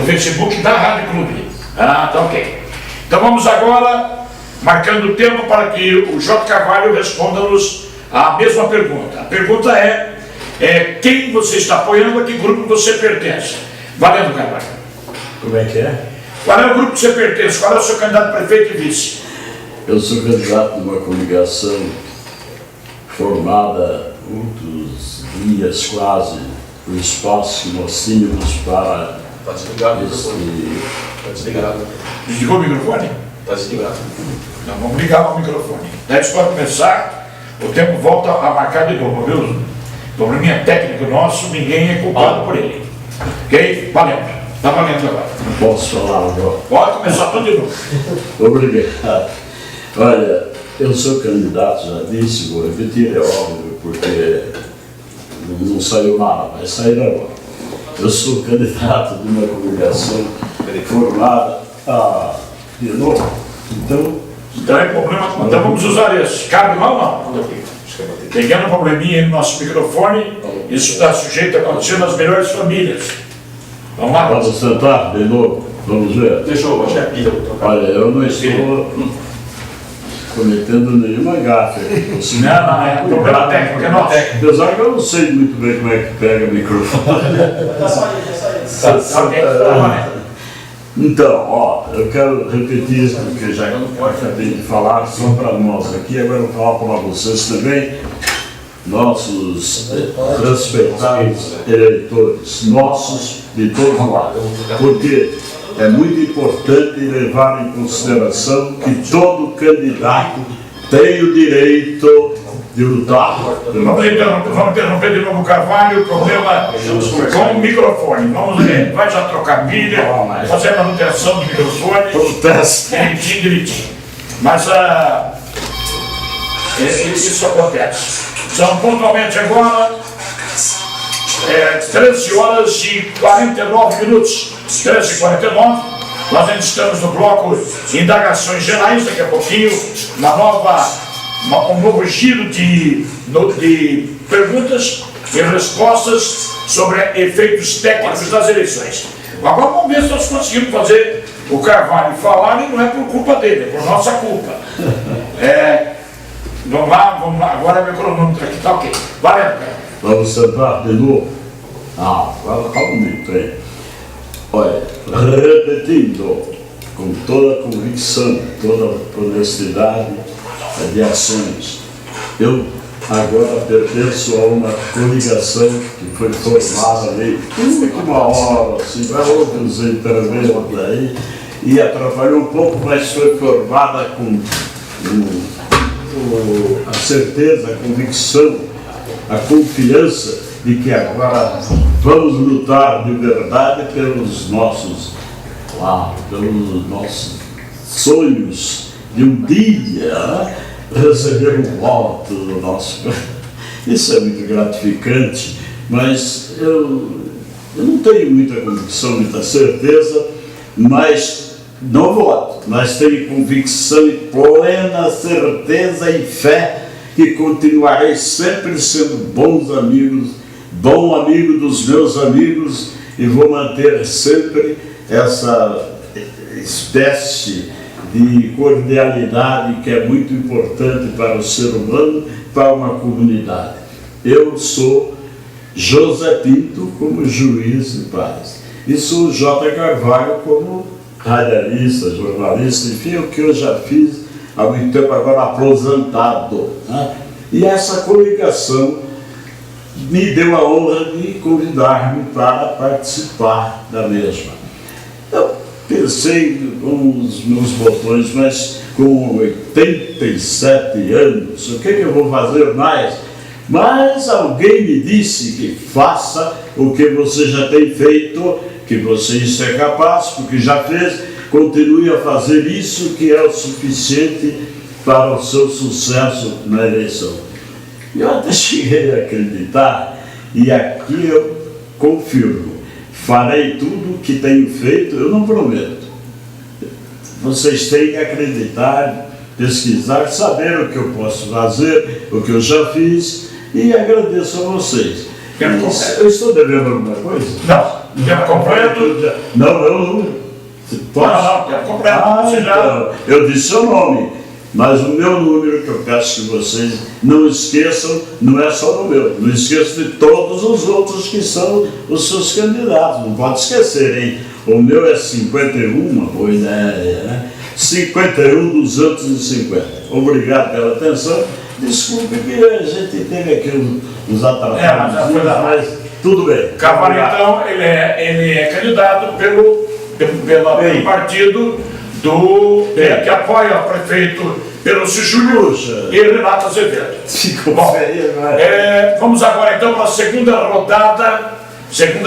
Facebook da Rádio Clube. Ah, tá ok. Então vamos agora, marcando o tempo para que o J. Carvalho responda-nos a mesma pergunta. A pergunta é quem você está apoiando, a que grupo você pertence? Valendo, Carvalho. Como é que é? Qual é o grupo que você pertence? Qual é o seu candidato a prefeito e vice? Eu sou candidato de uma coligação formada muitos dias quase, o espaço que nós tínhamos para Está desligado. esse... Está desligado. Desligou o microfone? Está desligado. Não, vamos ligar o microfone. Daí para começar, o tempo volta a marcar de novo, viu? Probleminha técnico nosso, ninguém é culpado por ele. Ok? Valendo. Está valendo agora. Posso falar agora? Pode começar tudo de novo. Obrigado. Olha, eu sou candidato, já disse, vou repetir, é óbvio, porque não saiu nada, vai sair agora. Eu sou candidato de uma coligação formada de novo. Então é problema. Então vamos usar esse. Cabe lá ou não? Pequeno probleminha aí no nosso microfone, isso está sujeito a acontecer nas melhores famílias. Vamos lá? Vamos tentar de novo, vamos ver. Deixa eu baixar a pilha. Olha, eu não estou cometendo nenhuma gafe aqui. Não, é problema técnico, é nosso. Apesar que eu não sei muito bem como é que pega o microfone. Então, ó, eu quero repetir, porque já acabei de falar só para nós aqui, agora eu vou falar para vocês também, nossos respeitados eleitores, nossos de todos nós, porque é muito importante levar em consideração que todo candidato tem o direito de lutar. Vamos interromper de novo o Carvalho, o problema com o microfone. Vamos ver, vai já trocar pilha, fazer a manutenção do microfone. Protesto. Direitinho. Mas isso acontece. São pontualmente agora 13 horas e 49 minutos. 13h49. Nós ainda estamos no bloco de indagações gerais, daqui a pouquinho, um novo giro de perguntas e respostas sobre efeitos técnicos das eleições. Agora vamos ver se nós conseguimos fazer o Carvalho falar, e não é por culpa dele, é por nossa culpa. Vamos lá, agora meu cronômetro aqui está ok. Valendo, cara. Vamos tentar de novo. Agora está bonito, hein? Olha, repetindo, com toda a convicção, toda a honestidade de ações, eu agora pertenço a uma coligação que foi formada ali, última hora, assim, outros intervieram daí, e atrapalhou um pouco, mas foi formada com a certeza, a convicção, a confiança de que agora vamos lutar de verdade pelos nossos sonhos de um dia receber um voto do nosso. Isso é muito gratificante, mas eu não tenho muita convicção, muita certeza, mas no voto. Nós temos convicção e plena certeza e fé que continuarei sempre sendo bom amigo dos meus amigos, e vou manter sempre essa espécie de cordialidade que é muito importante para o ser humano, para uma comunidade. Eu sou José Pinto como juiz de paz, e sou J. Carvalho como radialista, jornalista, enfim, o que eu já fiz há muito tempo, agora aposentado, né? E essa coligação me deu a honra de convidar-me para participar da mesma. Eu pensei com os meus botões, mas com 87 anos, o que eu vou fazer mais? Mas alguém me disse que faça o que você já tem feito, que você isso é capaz, porque já fez, continue a fazer isso, que é o suficiente para o seu sucesso na eleição. Eu até cheguei a acreditar, e aqui eu confirmo, farei tudo o que tenho feito, eu não prometo. Vocês têm que acreditar, pesquisar, saber o que eu posso fazer, o que eu já fiz, e agradeço a vocês. Eu estou devendo alguma coisa? Não, tempo completo. Não, eu não. Posso? Não, tempo completo. Então, eu disse o nome, mas o meu número, que eu peço que vocês não esqueçam, não é só o meu, não esqueçam de todos os outros que são os seus candidatos, não pode esquecer, hein? O meu é 51, uma boa ideia, né? 51.250. Obrigado pela atenção. Desculpe que a gente teve aqui uns atrasados, mas tudo bem. Carvalho, então, ele é candidato pelo partido que apoia o prefeito Perócio Júnior e Renato Azevedo. Bom, vamos agora então para a segunda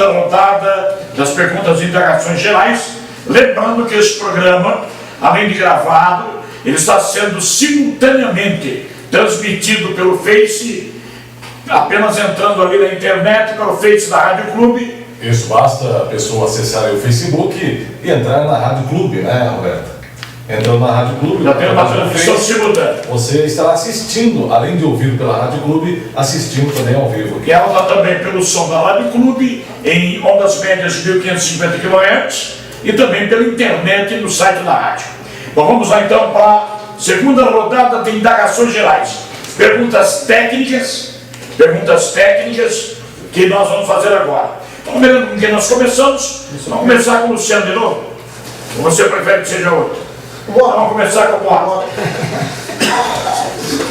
rodada das perguntas e indagações gerais. Lembrando que esse programa, além de gravado, ele está sendo simultaneamente transmitido pelo Face, apenas entrando ali na internet, pelo Face da Rádio Clube. Isso, basta a pessoa acessar aí o Facebook e entrar na Rádio Clube, né, Roberto? Entrando na Rádio Clube, Já tem uma transmissão simultânea. você estará assistindo, além de ouvir pela Rádio Clube, assistindo também ao vivo. Que ela também pelo som da Rádio Clube, em ondas médias de 1550 kHz, e também pela internet no site da rádio. Bom, vamos lá então para a segunda rodada de indagações gerais. Perguntas técnicas que nós vamos fazer agora. Então, lembrando com quem nós começamos, vamos começar com o Luciano de novo. Ou você prefere que seja outro? Vamos começar com o Mota.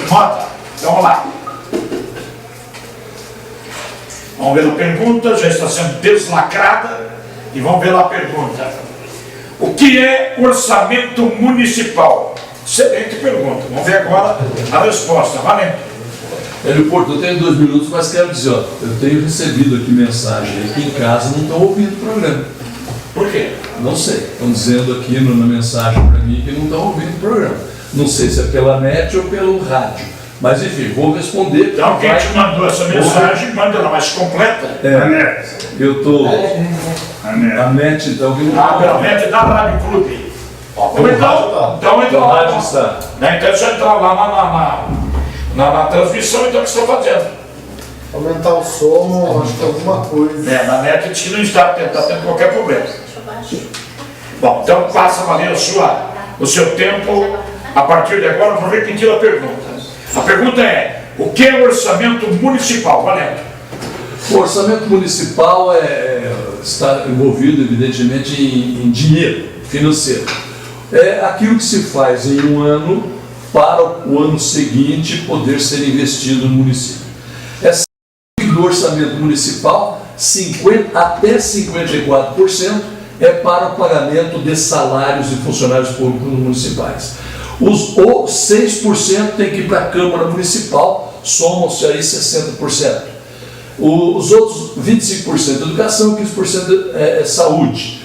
Mota, então vamos lá. Vamos ver a pergunta, já está sendo deslacrada, e vamos ver lá a pergunta. O que é orçamento municipal? Excelente pergunta. Vamos ver agora a resposta. Valendo. Hélio Porto, eu tenho 2 minutos, mas quero dizer, ó, eu tenho recebido aqui mensagem aqui em casa, não estão ouvindo o programa. Por quê? Não sei, estão dizendo aqui na mensagem para mim que não estão ouvindo o programa. Não sei se é pela net ou pelo rádio, mas enfim, vou responder. Então quem te mandou essa mensagem, manda ela mais completa. Eu estou... A net, então... Pela net da Rádio Clube. Então rádio está. Então você entrar lá na transmissão então que estou fazendo. Aumentar o som, acho que alguma coisa. Na net diz que não está tendo qualquer problema. Bom, então faça valer o seu tempo. A partir de agora, vou repetir a pergunta. A pergunta é: o que é orçamento municipal? Valendo. O orçamento municipal está envolvido, evidentemente, em dinheiro financeiro. É aquilo que se faz em um ano para o ano seguinte poder ser investido no município. Do orçamento municipal, até 54% é para o pagamento de salários de funcionários públicos municipais. Os 6% tem que ir para a Câmara Municipal, somam-se aí 60%. Os outros 25% é educação, 15% é saúde.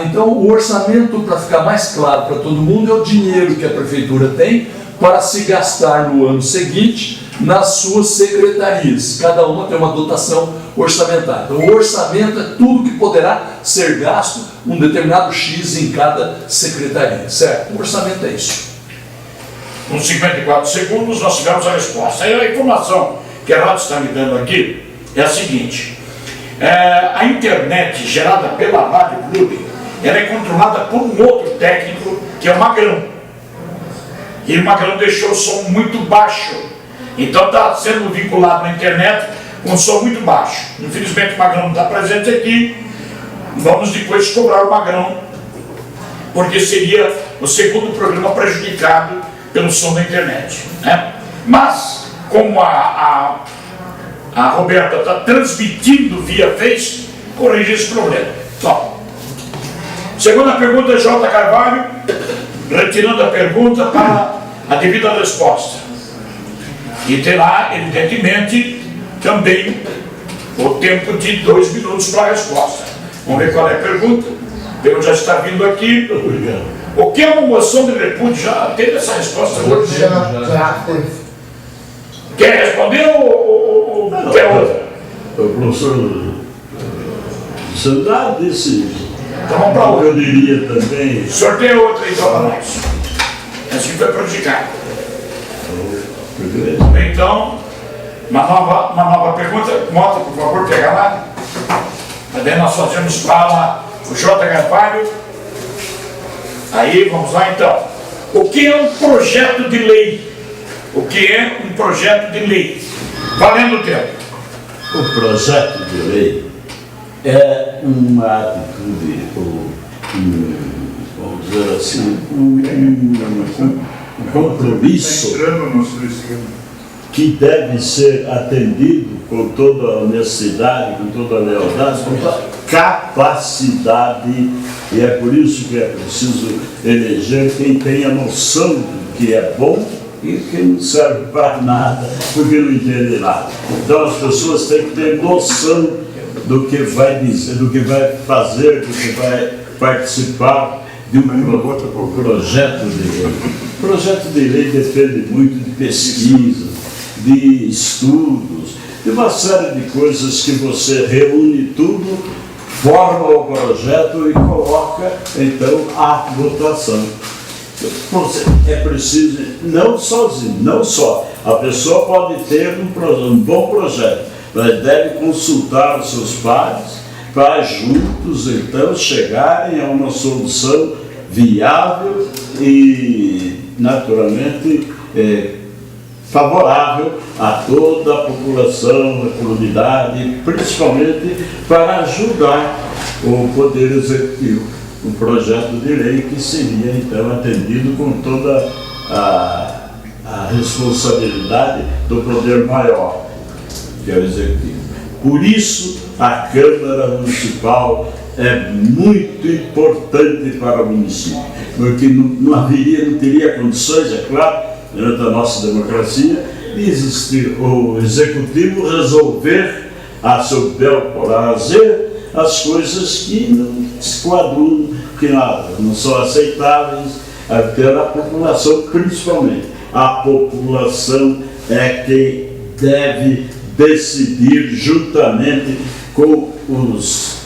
Então, o orçamento, para ficar mais claro para todo mundo, é o dinheiro que a Prefeitura tem para se gastar no ano seguinte nas suas secretarias. Cada uma tem uma dotação orçamentária. Então, o orçamento é tudo que poderá ser gasto um determinado X em cada secretaria, certo? O orçamento é isso. Com 54 segundos, nós tivemos a resposta. Aí a informação que a rádio está me dando aqui é a seguinte: a internet gerada pela Rádio Clube, ela é controlada por um outro técnico, que é o Magrão. E o Magrão deixou o som muito baixo. Então está sendo vinculado na internet com som muito baixo. Infelizmente o Magrão não está presente aqui. Vamos depois cobrar o Magrão, porque seria o segundo programa prejudicado pelo som da internet, né? Mas, como a Roberta está transmitindo via Face, corrige esse problema. Bom, segunda pergunta, J. Carvalho, retirando a pergunta para a devida resposta. E terá, evidentemente, também o tempo de 2 minutos para a resposta. Vamos ver qual é a pergunta. Pelo já está vindo aqui. O que é uma moção de repúdio? Já teve essa resposta hoje? Já teve. Quer responder ou quer outra? O professor Sandar disse, Então vamos para outra. eu diria também, Sorteia outra então para nós. Essa que foi prejudicada. Então, uma nova pergunta. Mota, por favor, pega lá. Daí nós fazemos para o J. Carvalho. Aí, vamos lá então. O que é um projeto de lei? O que é um projeto de lei? Valendo o tempo. o projeto de lei é uma atitude, vamos dizer assim, um compromisso que deve ser atendido com toda a honestidade, com toda a lealdade, com toda a capacidade, e é por isso que é preciso eleger quem tenha noção do que é bom e que não serve para nada, porque não entende nada. Então as pessoas têm que ter noção do que vai dizer, do que vai fazer, do que vai participar de um projeto de lei. O projeto de lei depende muito de pesquisa, de estudos, de uma série de coisas que você reúne tudo, forma o projeto e coloca, então, a votação. É preciso, não sozinho, não só. A pessoa pode ter um bom projeto, mas deve consultar os seus pares para juntos, então, chegarem a uma solução viável e, naturalmente, favorável a toda a população, a comunidade, principalmente para ajudar o Poder Executivo. Um projeto de lei que seria, então, atendido com toda a responsabilidade do poder maior, que é o Executivo. Por isso, a Câmara Municipal é muito importante para o município, porque não teria condições, é claro, durante a nossa democracia, de existir o Executivo resolver a seu bel prazer as coisas que não se coadunam, que não são aceitáveis pela população, principalmente. A população é quem deve decidir juntamente com os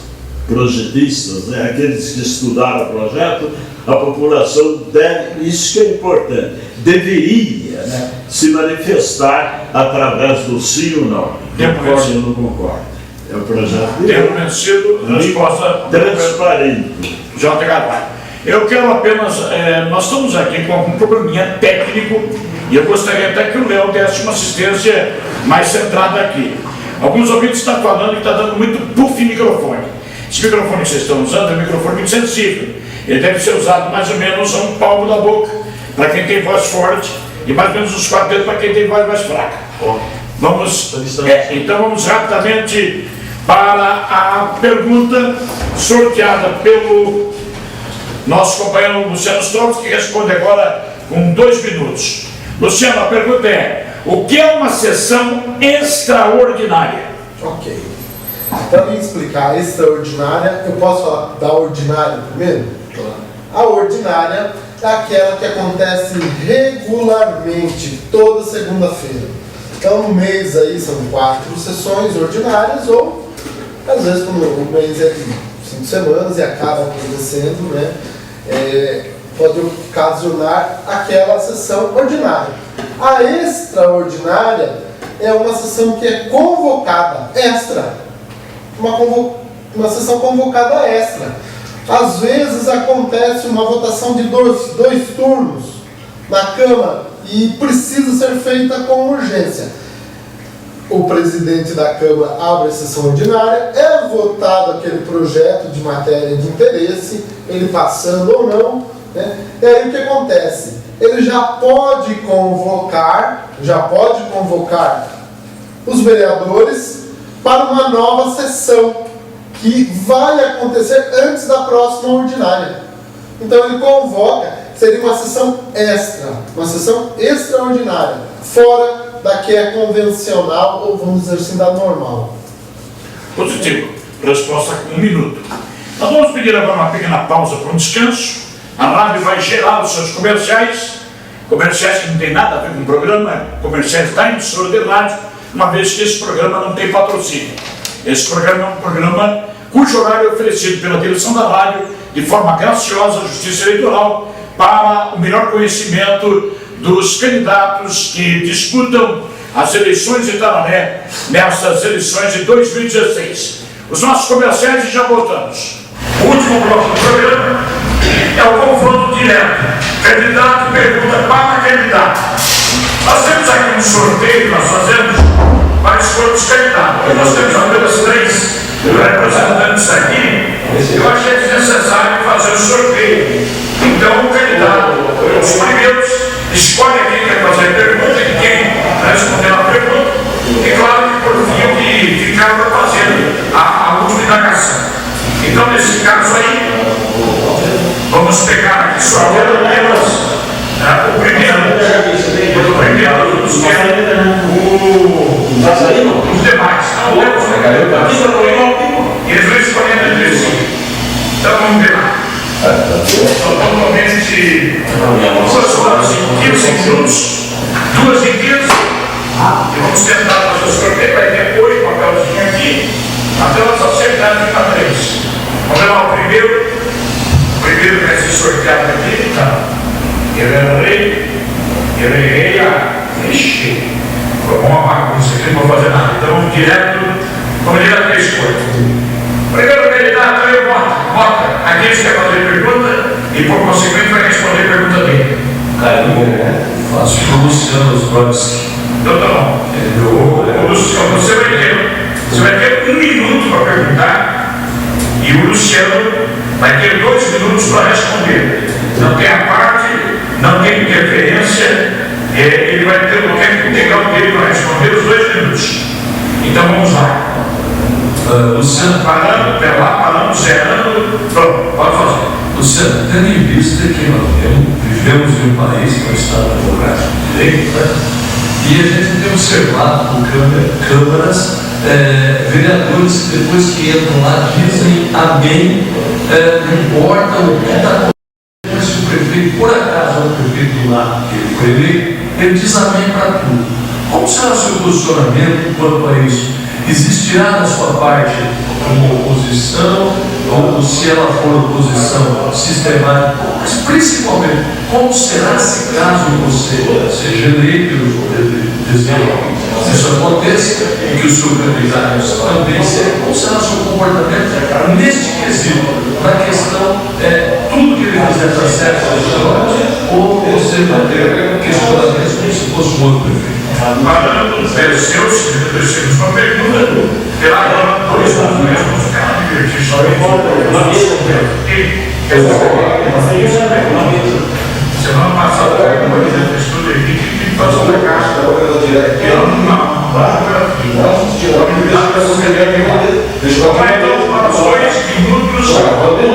projetistas, né? Aqueles que estudaram o projeto. A população deve, isso que é importante, deveria, né, se manifestar através do sim ou não. Concordo ou não concordo. É o projeto de Tendo vencido, resposta transparente. J. Carvalho. Eu quero apenas, nós estamos aqui com algum probleminha técnico e eu gostaria até que o Léo desse uma assistência mais centrada aqui. Alguns ouvintes estão falando que está dando muito puff em microfone. Esse microfone que vocês estão usando é um microfone muito sensível. Ele deve ser usado mais ou menos a um palmo da boca para quem tem voz forte e mais ou menos uns 4 dedos para quem tem voz mais fraca. Então vamos rapidamente para a pergunta sorteada pelo nosso companheiro Luciano Strauss, que responde agora com 2 minutos. Luciano, a pergunta é: o que é uma sessão extraordinária? Ok. Para me explicar a extraordinária, eu posso falar da ordinária primeiro? Claro. A ordinária é aquela que acontece regularmente, toda segunda-feira. Então, no mês aí são 4 sessões ordinárias, ou às vezes quando o mês é de 5 semanas e acaba acontecendo, né, pode ocasionar aquela sessão ordinária. A extraordinária é uma sessão que é convocada, extra. Uma sessão convocada extra. Às vezes acontece uma votação de dois turnos na Câmara e precisa ser feita com urgência. O presidente da Câmara abre a sessão ordinária, é votado aquele projeto de matéria de interesse, ele passando ou não, né? E aí o que acontece? Ele já pode convocar os vereadores para uma nova sessão que vai acontecer antes da próxima ordinária. Então ele convoca, seria uma sessão extra, uma sessão extraordinária, fora da que é convencional, ou vamos dizer assim, da normal. Positivo. Resposta com 1 minuto. Nós vamos pedir agora uma pequena pausa para um descanso. A rádio vai gerar os seus comerciais que não tem nada a ver com o programa, comerciais da emissora de rádio, uma vez que esse programa não tem patrocínio. Esse programa é um programa cujo horário é oferecido pela direção da rádio de forma graciosa à Justiça Eleitoral para o melhor conhecimento dos candidatos que disputam as eleições de Itararé nessas eleições de 2016. Os nossos comerciais e já voltamos. O último bloco do programa é o confronto direto. Candidato pergunta para candidato. Nós temos aqui um sorteio, nós fazemos vários corpos candidatos. Nós temos apenas 3 representantes aqui. Eu achei desnecessário fazer o sorteio. Então o candidato, os primeiros, escolhe quem quer fazer a pergunta e quem responder a pergunta. E claro que por fim o que ficar para fazer a última indagação. Então nesse caso aí, vamos pegar aqui só apenas o primeiro dos que os demais. Não e eles vão escolhendo entre si. Então vamos ver lá. Normalmente 2 horas e 15 minutos, 2 e 15, e vamos tentar fazer o sorteio, vai ter 8 papelzinhos aqui, até nós acertarmos para 3. Vamos ver lá o primeiro que vai ser sorteado aqui, tá? Ele é rei, ixi, foi uma bagunça aqui, não vou fazer nada, então vamos direto à escolha. Primeiro candidato, eu vota aqueles que quer fazer pergunta e por consequente vai responder a pergunta dele. Faço para o Luciano Osbrowski. Então tá bom. Luciano, você vai ter 1 minuto para perguntar e o Luciano vai ter 2 minutos para responder. Não tem a parte, não tem interferência, ele vai ter o tempo integral dele para responder os 2 minutos. Então vamos lá. Luciano, parando, zerando, pronto, pode fazer. Luciano, tendo em vista que nós vivemos em um país que é um Estado democrático de direito, e a gente tem observado com câmaras, vereadores que depois que entram lá dizem amém, não importa o que está acontecendo, se o prefeito, por acaso, é o prefeito lá que ele foi eleito, ele diz amém para tudo. Qual será o seu posicionamento quanto a isso? Existirá da sua parte uma oposição, ou se ela for oposição sistemática, mas principalmente, como será se caso você seja eleito e o desejo isso aconteça, e que o seu candidato também seja, como será o seu comportamento neste quesito, na questão, tudo que ele fizer está certo, ou você vai ter questionamentos como se fosse um outro prefeito? Parando os seus uma pergunta, pela agora 2 anos mesmo, os caras divertir só em volta. Semana passada, eu estudei aqui, que passou na caixa, então, para os 2 minutos,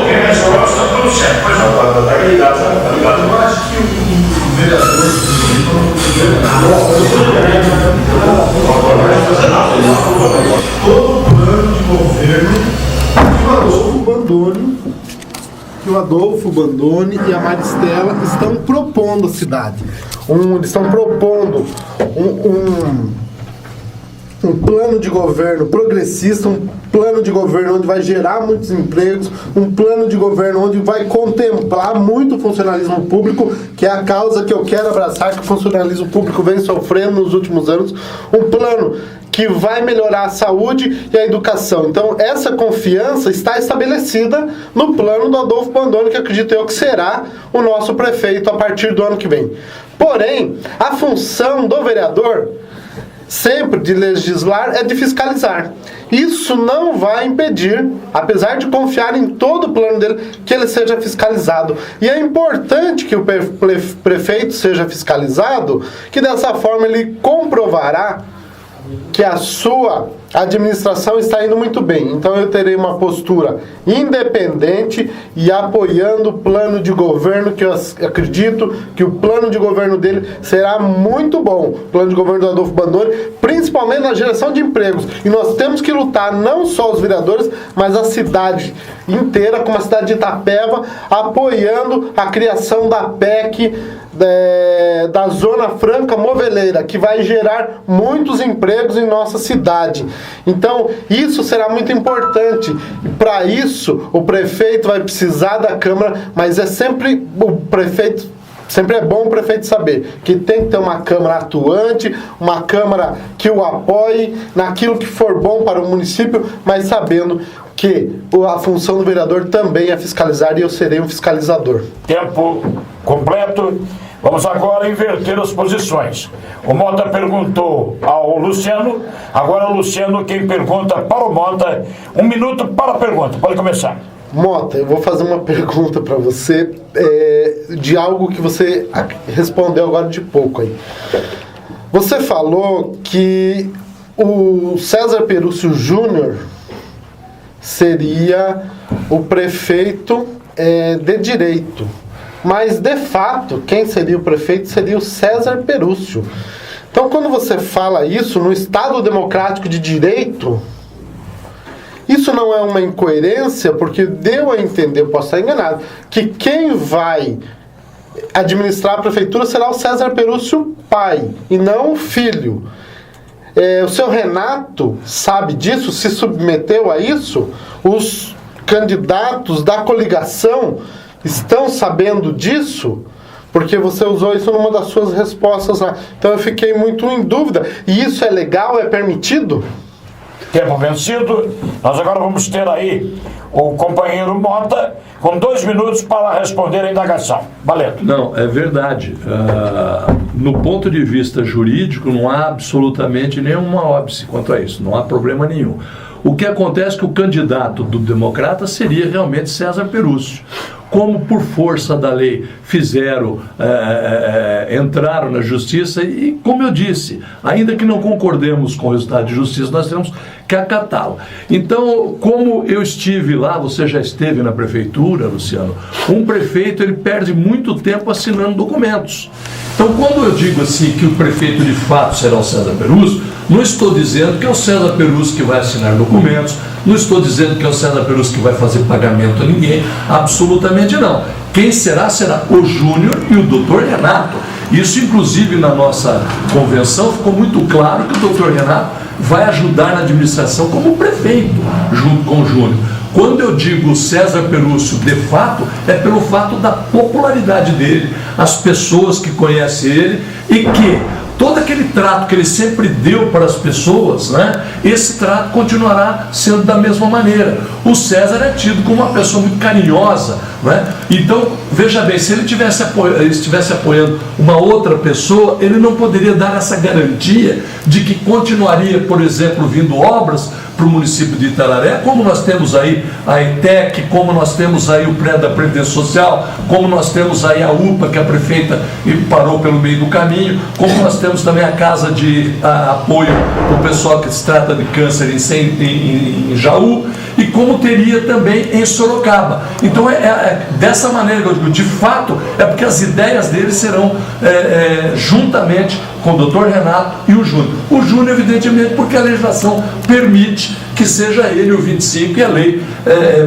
tem a resposta tudo certo. Pois não. Eu acho que o vereador todo o plano de governo que o Adolfo Bandone e a Maristela estão propondo à cidade. Eles estão propondo um plano de governo progressista, um plano de governo onde vai gerar muitos empregos, um plano de governo onde vai contemplar muito o funcionalismo público, que é a causa que eu quero abraçar, que o funcionalismo público vem sofrendo nos últimos anos, um plano que vai melhorar a saúde e a educação. Então, essa confiança está estabelecida no plano do Adolfo Bandone, que acredito eu que será o nosso prefeito a partir do ano que vem. Porém, a função do vereador, sempre de legislar, é de fiscalizar. Isso não vai impedir, apesar de confiar em todo o plano dele, que ele seja fiscalizado. E é importante que o prefeito seja fiscalizado, que dessa forma ele comprovará que a sua administração está indo muito bem. Então eu terei uma postura independente e apoiando o plano de governo, que eu acredito que o plano de governo dele será muito bom. O plano de governo do Adolfo Bandone, principalmente na geração de empregos. E nós temos que lutar, não só os vereadores, mas a cidade inteira, como a cidade de Itapeva, apoiando a criação da PEC, da Zona Franca Moveleira, que vai gerar muitos empregos em nossa cidade. Então, isso será muito importante. E para isso, o prefeito vai precisar da Câmara, mas sempre é bom o prefeito saber que tem que ter uma Câmara atuante, uma Câmara que o apoie naquilo que for bom para o município, mas sabendo que a função do vereador também é fiscalizar e eu serei um fiscalizador. Tempo completo. Vamos agora inverter as posições. O Mota perguntou ao Luciano, agora o Luciano quem pergunta para o Mota. 1 minuto para a pergunta, pode começar. Mota, eu vou fazer uma pergunta para você de algo que você respondeu agora de pouco aí. Você falou que o César Perúcio Júnior seria o prefeito de direito. Mas, de fato, quem seria o prefeito seria o César Perúcio. Então, quando você fala isso no Estado Democrático de Direito, isso não é uma incoerência, porque deu a entender, posso estar enganado, que quem vai administrar a prefeitura será o César Perúcio pai, e não o filho. O seu Renato sabe disso, se submeteu a isso, os candidatos da coligação estão sabendo disso? Porque você usou isso numa das suas respostas lá. Então eu fiquei muito em dúvida. E isso é legal? É permitido? Tempo vencido. Nós agora vamos ter aí o companheiro Mota com 2 minutos para responder a indagação. Valendo. Não, é verdade. No ponto de vista jurídico, não há absolutamente nenhuma óbice quanto a isso. Não há problema nenhum. O que acontece é que o candidato do Democrata seria realmente César Perúcio. Como por força da lei entraram na justiça e, como eu disse, ainda que não concordemos com o resultado de justiça, nós temos que acatá-lo. Então, como eu estive lá, você já esteve na prefeitura, Luciano, um prefeito ele perde muito tempo assinando documentos. Então, quando eu digo assim que o prefeito de fato será o César Perúcio, não estou dizendo que é o César Perúcio que vai assinar documentos, não estou dizendo que é o César Perúcio que vai fazer pagamento a ninguém, absolutamente não. Quem será o Júnior e o doutor Renato. Isso, inclusive, na nossa convenção ficou muito claro que o doutor Renato vai ajudar na administração como prefeito, junto com o Júnior. Quando eu digo César Perúcio de fato, é pelo fato da popularidade dele, as pessoas que conhecem ele e que todo aquele trato que ele sempre deu para as pessoas, né, esse trato continuará sendo da mesma maneira. O César é tido como uma pessoa muito carinhosa, né? Então, veja bem, se ele estivesse apoiando uma outra pessoa, ele não poderia dar essa garantia de que continuaria, por exemplo, vindo obras para o município de Itararé, como nós temos aí a ETEC, como nós temos aí o prédio da Previdência Social, como nós temos aí a UPA, que a prefeita parou pelo meio do caminho, como nós temos também a casa de apoio para o pessoal que se trata de câncer em Jaú, e como teria também em Sorocaba. Então dessa maneira que eu digo, de fato, é porque as ideias dele serão juntamente com o doutor Renato e o Júnior. O Júnior, evidentemente, porque a legislação permite que seja ele o 25 e a lei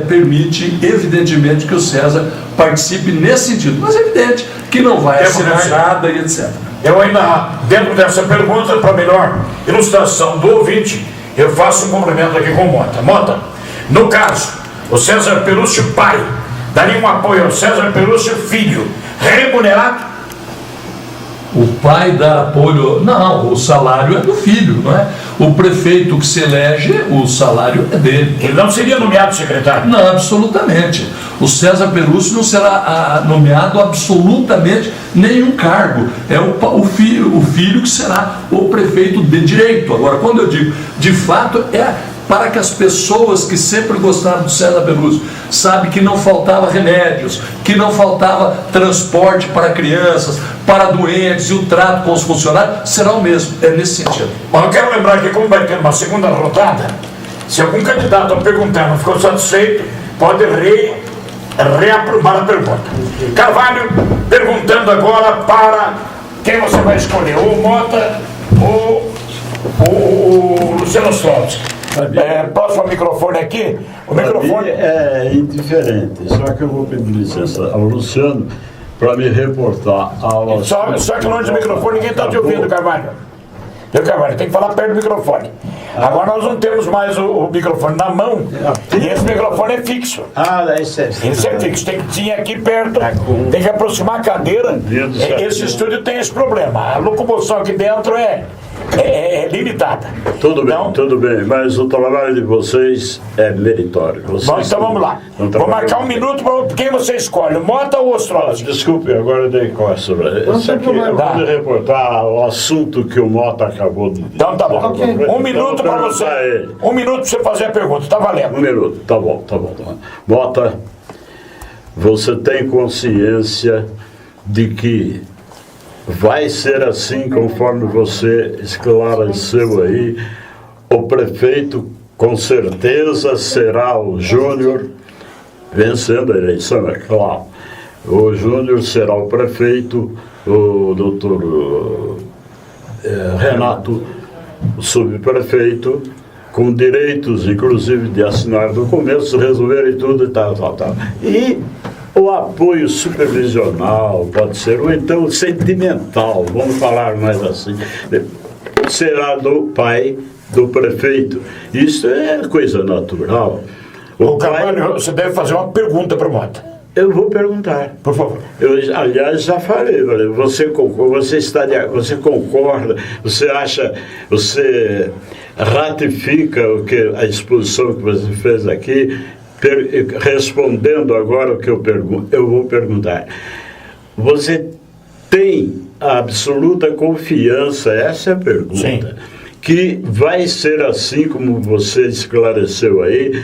permite, evidentemente, que o César participe nesse sentido. Mas é evidente que não vai assinar nada e etc. eu ainda, dentro dessa pergunta, para melhor ilustração do ouvinte, eu faço um cumprimento aqui com o Mota. Mota, no caso, o César Perúcio pai daria um apoio ao César Perúcio filho, remunerado? O pai dá apoio. Não, o salário é do filho, não é? O prefeito que se elege, o salário é dele. Ele não seria nomeado secretário? Não, absolutamente. O César Perúcio não será nomeado absolutamente nenhum cargo. É o filho que será o prefeito de direito. Agora, quando eu digo de fato, é para que as pessoas que sempre gostaram do César Perúcio sabem que não faltava remédios, que não faltava transporte para crianças, para doentes, e o trato com os funcionários será o mesmo. É nesse sentido. Bom, eu quero lembrar que como vai ter uma segunda rodada, se algum candidato a perguntar não ficou satisfeito, pode reaprovar a pergunta. Carvalho, perguntando agora para quem você vai escolher, o Mota ou o Luciano Slotski. Próximo microfone aqui. O microfone é indiferente, só que eu vou pedir licença ao Luciano para me reportar ao só que longe do microfone, ninguém está te ouvindo, Carvalho. Viu, Carvalho? Tem que falar perto do microfone. Agora nós não temos mais o microfone na mão, e esse microfone é fixo. Isso é Esse é fixo, tem que ir aqui perto, tem que aproximar a cadeira. Esse estúdio tem esse problema. A locomoção aqui dentro é limitada. Tudo bem, mas o trabalho de vocês é meritório. Bom, então vamos lá. Vou marcar um minuto para quem você escolhe, o Mota ou o Ostrowski? Desculpe, agora eu dei costa. Isso aqui eu vou lhe reportar o assunto que o Mota acabou de dizer. Então tá bom. Um minuto para você. Um minuto para você fazer a pergunta, tá valendo. Um minuto, tá bom. Mota, você tem consciência de que vai ser assim conforme você esclareceu aí? O prefeito com certeza será o Júnior, vencendo a eleição, é claro. O Júnior será o prefeito, o doutor Renato, o subprefeito, com direitos, inclusive, de assinar documentos, resolverem tudo e tal. E o apoio supervisional, pode ser, ou então sentimental, vamos falar mais assim, será do pai do prefeito. Isso é coisa natural. O Carvalho, você deve fazer uma pergunta para o Mota. Eu vou perguntar. Por favor. Eu, aliás, já falei, você concorda, você acha, você ratifica a exposição que você fez aqui, respondendo agora o que eu vou perguntar. Você tem a absoluta confiança, essa é a pergunta, sim, que vai ser assim como você esclareceu aí?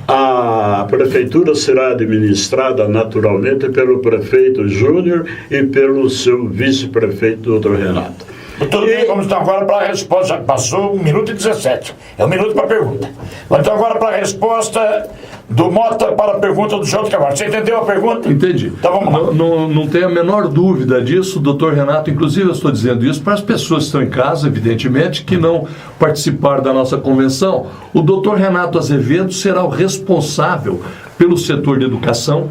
A prefeitura será administrada naturalmente pelo prefeito Júnior e pelo seu vice-prefeito, doutor Renato. Tudo bem, vamos então agora para a resposta. Já passou 1 minuto e 17. É 1 minuto para a pergunta. Vamos então agora para a resposta do Mota para a pergunta do João de Carvalho. Você entendeu a pergunta? Entendi. Então vamos lá. Não tenho a menor dúvida disso, doutor Renato. Inclusive, eu estou dizendo isso para as pessoas que estão em casa, evidentemente, que não participaram da nossa convenção. O doutor Renato Azevedo será o responsável pelo setor de educação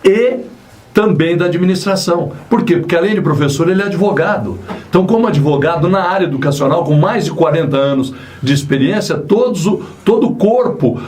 e também da administração. Por quê? Porque além de professor, ele é advogado. Então, como advogado na área educacional, com mais de 40 anos de experiência, todo o corpo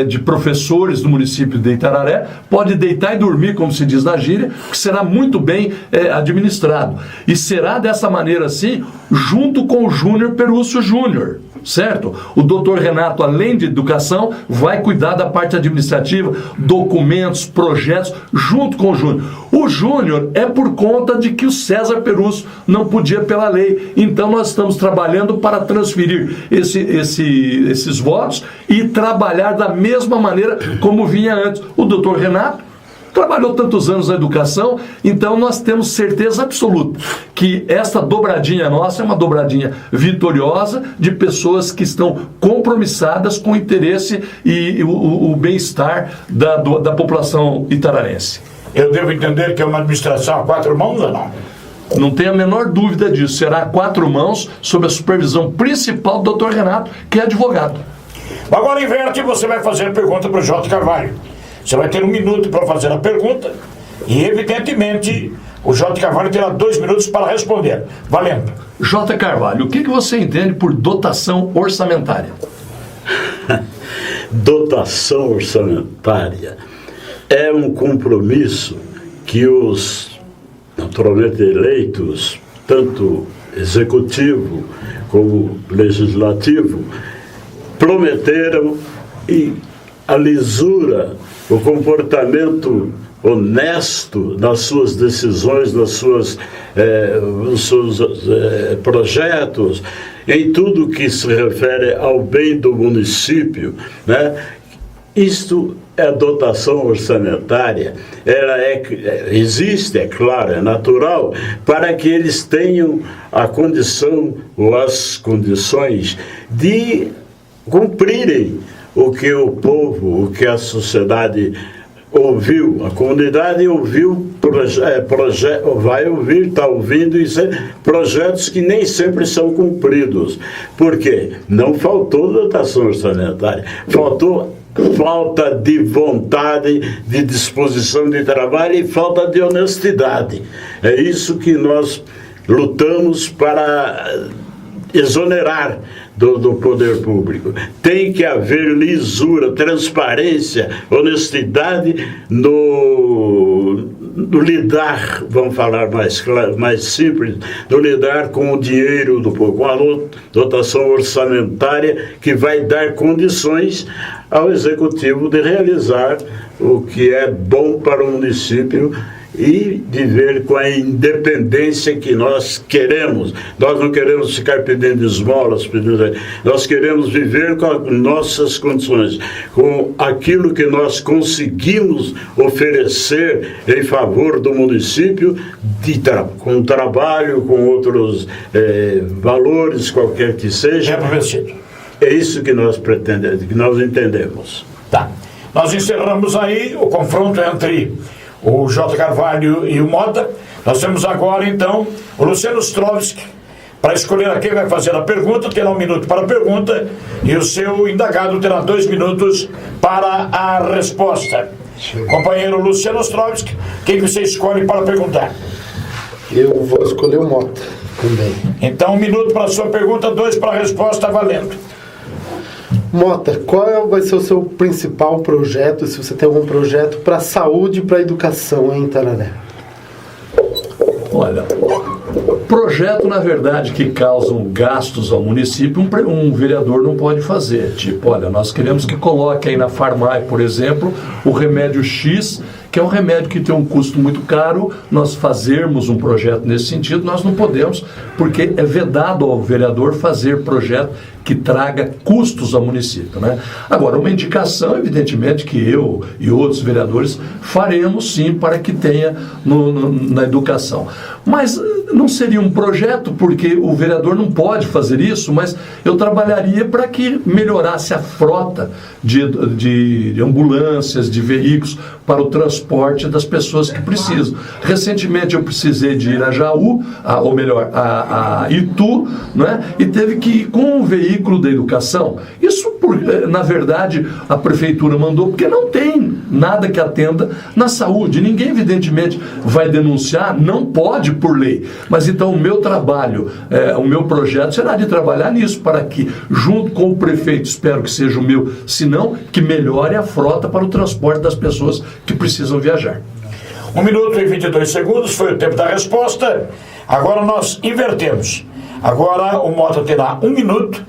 de professores do município de Itararé pode deitar e dormir, como se diz na gíria, que será muito bem administrado. E será dessa maneira assim, junto com o Júnior Perúcio Júnior. Certo? O doutor Renato, além de educação, vai cuidar da parte administrativa, documentos, projetos, junto com o Júnior. O Júnior é por conta de que o César Perúcio não podia pela lei. Então nós estamos trabalhando para transferir esses votos e trabalhar da mesma maneira como vinha antes. O doutor Renato trabalhou tantos anos na educação, então nós temos certeza absoluta que essa dobradinha nossa é uma dobradinha vitoriosa de pessoas que estão compromissadas com o interesse e o bem-estar da população itararense. Eu devo entender que é uma administração a 4 mãos ou não? Não tenho a menor dúvida disso. Será a 4 mãos sob a supervisão principal do Dr. Renato, que é advogado. Agora inverte e você vai fazer a pergunta para o João de Carvalho. Você vai ter 1 minuto para fazer a pergunta e, evidentemente, O J. Carvalho terá 2 minutos para responder. Valendo. J. Carvalho, o que você entende por dotação orçamentária? Dotação orçamentária é um compromisso que os naturalmente eleitos, tanto executivo como legislativo, prometeram, e a lisura, o comportamento honesto nas suas decisões, nos seus projetos, em tudo que se refere ao bem do município, né? Isto é dotação orçamentária. Ela existe, é claro, é natural, para que eles tenham a condição ou as condições de cumprirem o que o povo, o que a sociedade ouviu, a comunidade ouviu, vai ouvir, está ouvindo, projetos que nem sempre são cumpridos. Por quê? Não faltou dotação orçamentária, falta de vontade, de disposição de trabalho e falta de honestidade. É isso que nós lutamos para exonerar do poder público. Tem que haver lisura, transparência, honestidade no lidar, vamos falar mais claro, mais simples, no lidar com o dinheiro do povo, com a dotação orçamentária que vai dar condições ao executivo de realizar o que é bom para o município e viver com a independência que nós queremos. Nós não queremos ficar pedindo esmolas, nós queremos viver com as nossas condições, com aquilo que nós conseguimos oferecer em favor do município, com trabalho, com outros valores, qualquer que seja. É isso que nós pretendemos, que nós entendemos. Tá. Nós encerramos aí o confronto entre o J. Carvalho e o Mota. Nós temos agora, então, o Luciano Ostrovsky, para escolher a quem vai fazer a pergunta. Terá 1 minuto para a pergunta e o seu indagado terá 2 minutos para a resposta. Companheiro Luciano Ostrovsky, quem você escolhe para perguntar? Eu vou escolher o Mota também. Então, 1 minuto para a sua pergunta, 2 para a resposta, valendo. Mota, qual vai ser o seu principal projeto, se você tem algum projeto para a saúde e para a educação em Itararé? Olha, projeto, na verdade, que causam gastos ao município, um vereador não pode fazer. Tipo, olha, nós queremos que coloque aí na Farmai, por exemplo, o remédio X, que é um remédio que tem um custo muito caro. Nós fazermos um projeto nesse sentido, nós não podemos, porque é vedado ao vereador fazer projeto que traga custos ao município, né? Agora, uma indicação, evidentemente, que eu e outros vereadores faremos sim para que tenha na educação. Mas não seria um projeto, porque o vereador não pode fazer isso, mas eu trabalharia para que melhorasse a frota de ambulâncias, de veículos para o transporte das pessoas que precisam. Recentemente eu precisei de ir a Jaú, ou melhor, a Itu, né? E teve que ir com um veículo da educação. Isso, na verdade, a prefeitura mandou, porque não tem nada que atenda na saúde. Ninguém, evidentemente, vai denunciar, não pode por lei. Mas então o meu trabalho, o meu projeto será de trabalhar nisso, para que, junto com o prefeito, espero que seja o meu, se não, que melhore a frota para o transporte das pessoas que precisam viajar. 1 minuto e 22 segundos foi o tempo da resposta. Agora nós invertemos. Agora o Mota terá 1 minuto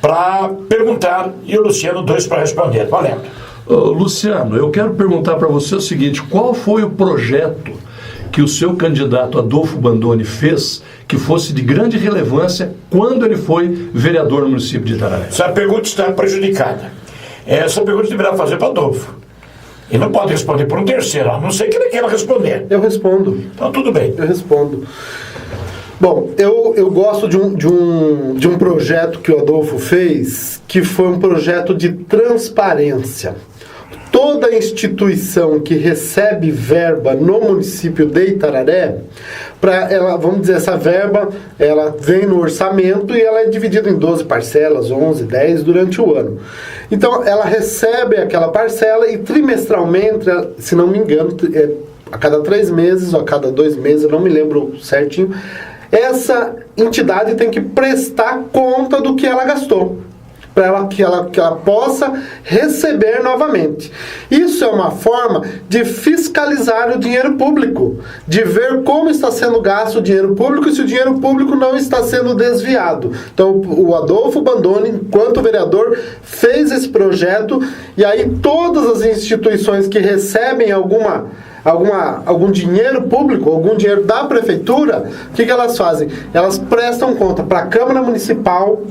para perguntar e o Luciano 2 para responder. Valendo. Luciano, eu quero perguntar para você o seguinte: qual foi o projeto que o seu candidato Adolfo Bandoni fez que fosse de grande relevância quando ele foi vereador no município de Itararé? Essa pergunta está prejudicada. Essa pergunta deverá fazer para Adolfo. Ele não pode responder por um terceiro, a não ser que ele queira responder. Eu respondo. Então tudo bem. Eu respondo. Bom, eu gosto de um projeto que o Adolfo fez, que foi um projeto de transparência. Toda instituição que recebe verba no município de Itararé para ela, vamos dizer, essa verba, ela vem no orçamento e ela é dividida em 12 parcelas, 11, 10 durante o ano. Então, ela recebe aquela parcela e trimestralmente, se não me engano, a cada 3 meses ou a cada 2 meses, eu não me lembro certinho, essa entidade tem que prestar conta do que ela gastou, para que ela possa receber novamente. Isso é uma forma de fiscalizar o dinheiro público, de ver como está sendo gasto o dinheiro público e se o dinheiro público não está sendo desviado. Então, o Adolfo Bandone, enquanto vereador, fez esse projeto, e aí todas as instituições que recebem algum dinheiro público, algum dinheiro da prefeitura, o que elas fazem? Elas prestam conta para a Câmara Municipal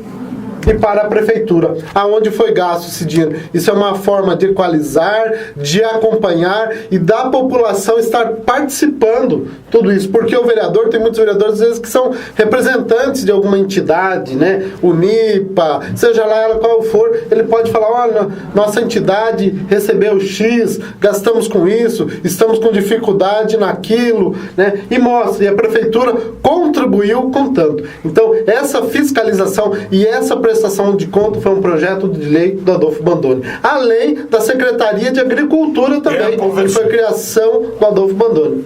e para a prefeitura, aonde foi gasto esse dinheiro. Isso é uma forma de equalizar, de acompanhar e da população estar participando tudo isso, porque o vereador, tem muitos vereadores às vezes que são representantes de alguma entidade, né, UNIPA, seja lá ela qual for, ele pode falar, olha, nossa entidade recebeu X, gastamos com isso, estamos com dificuldade naquilo, né, e mostra, e a prefeitura contribuiu com tanto. Então, essa fiscalização e essa prestação de conta foi um projeto de lei do Adolfo Bandone. Além da Secretaria de Agricultura também, que foi criação do Adolfo Bandone.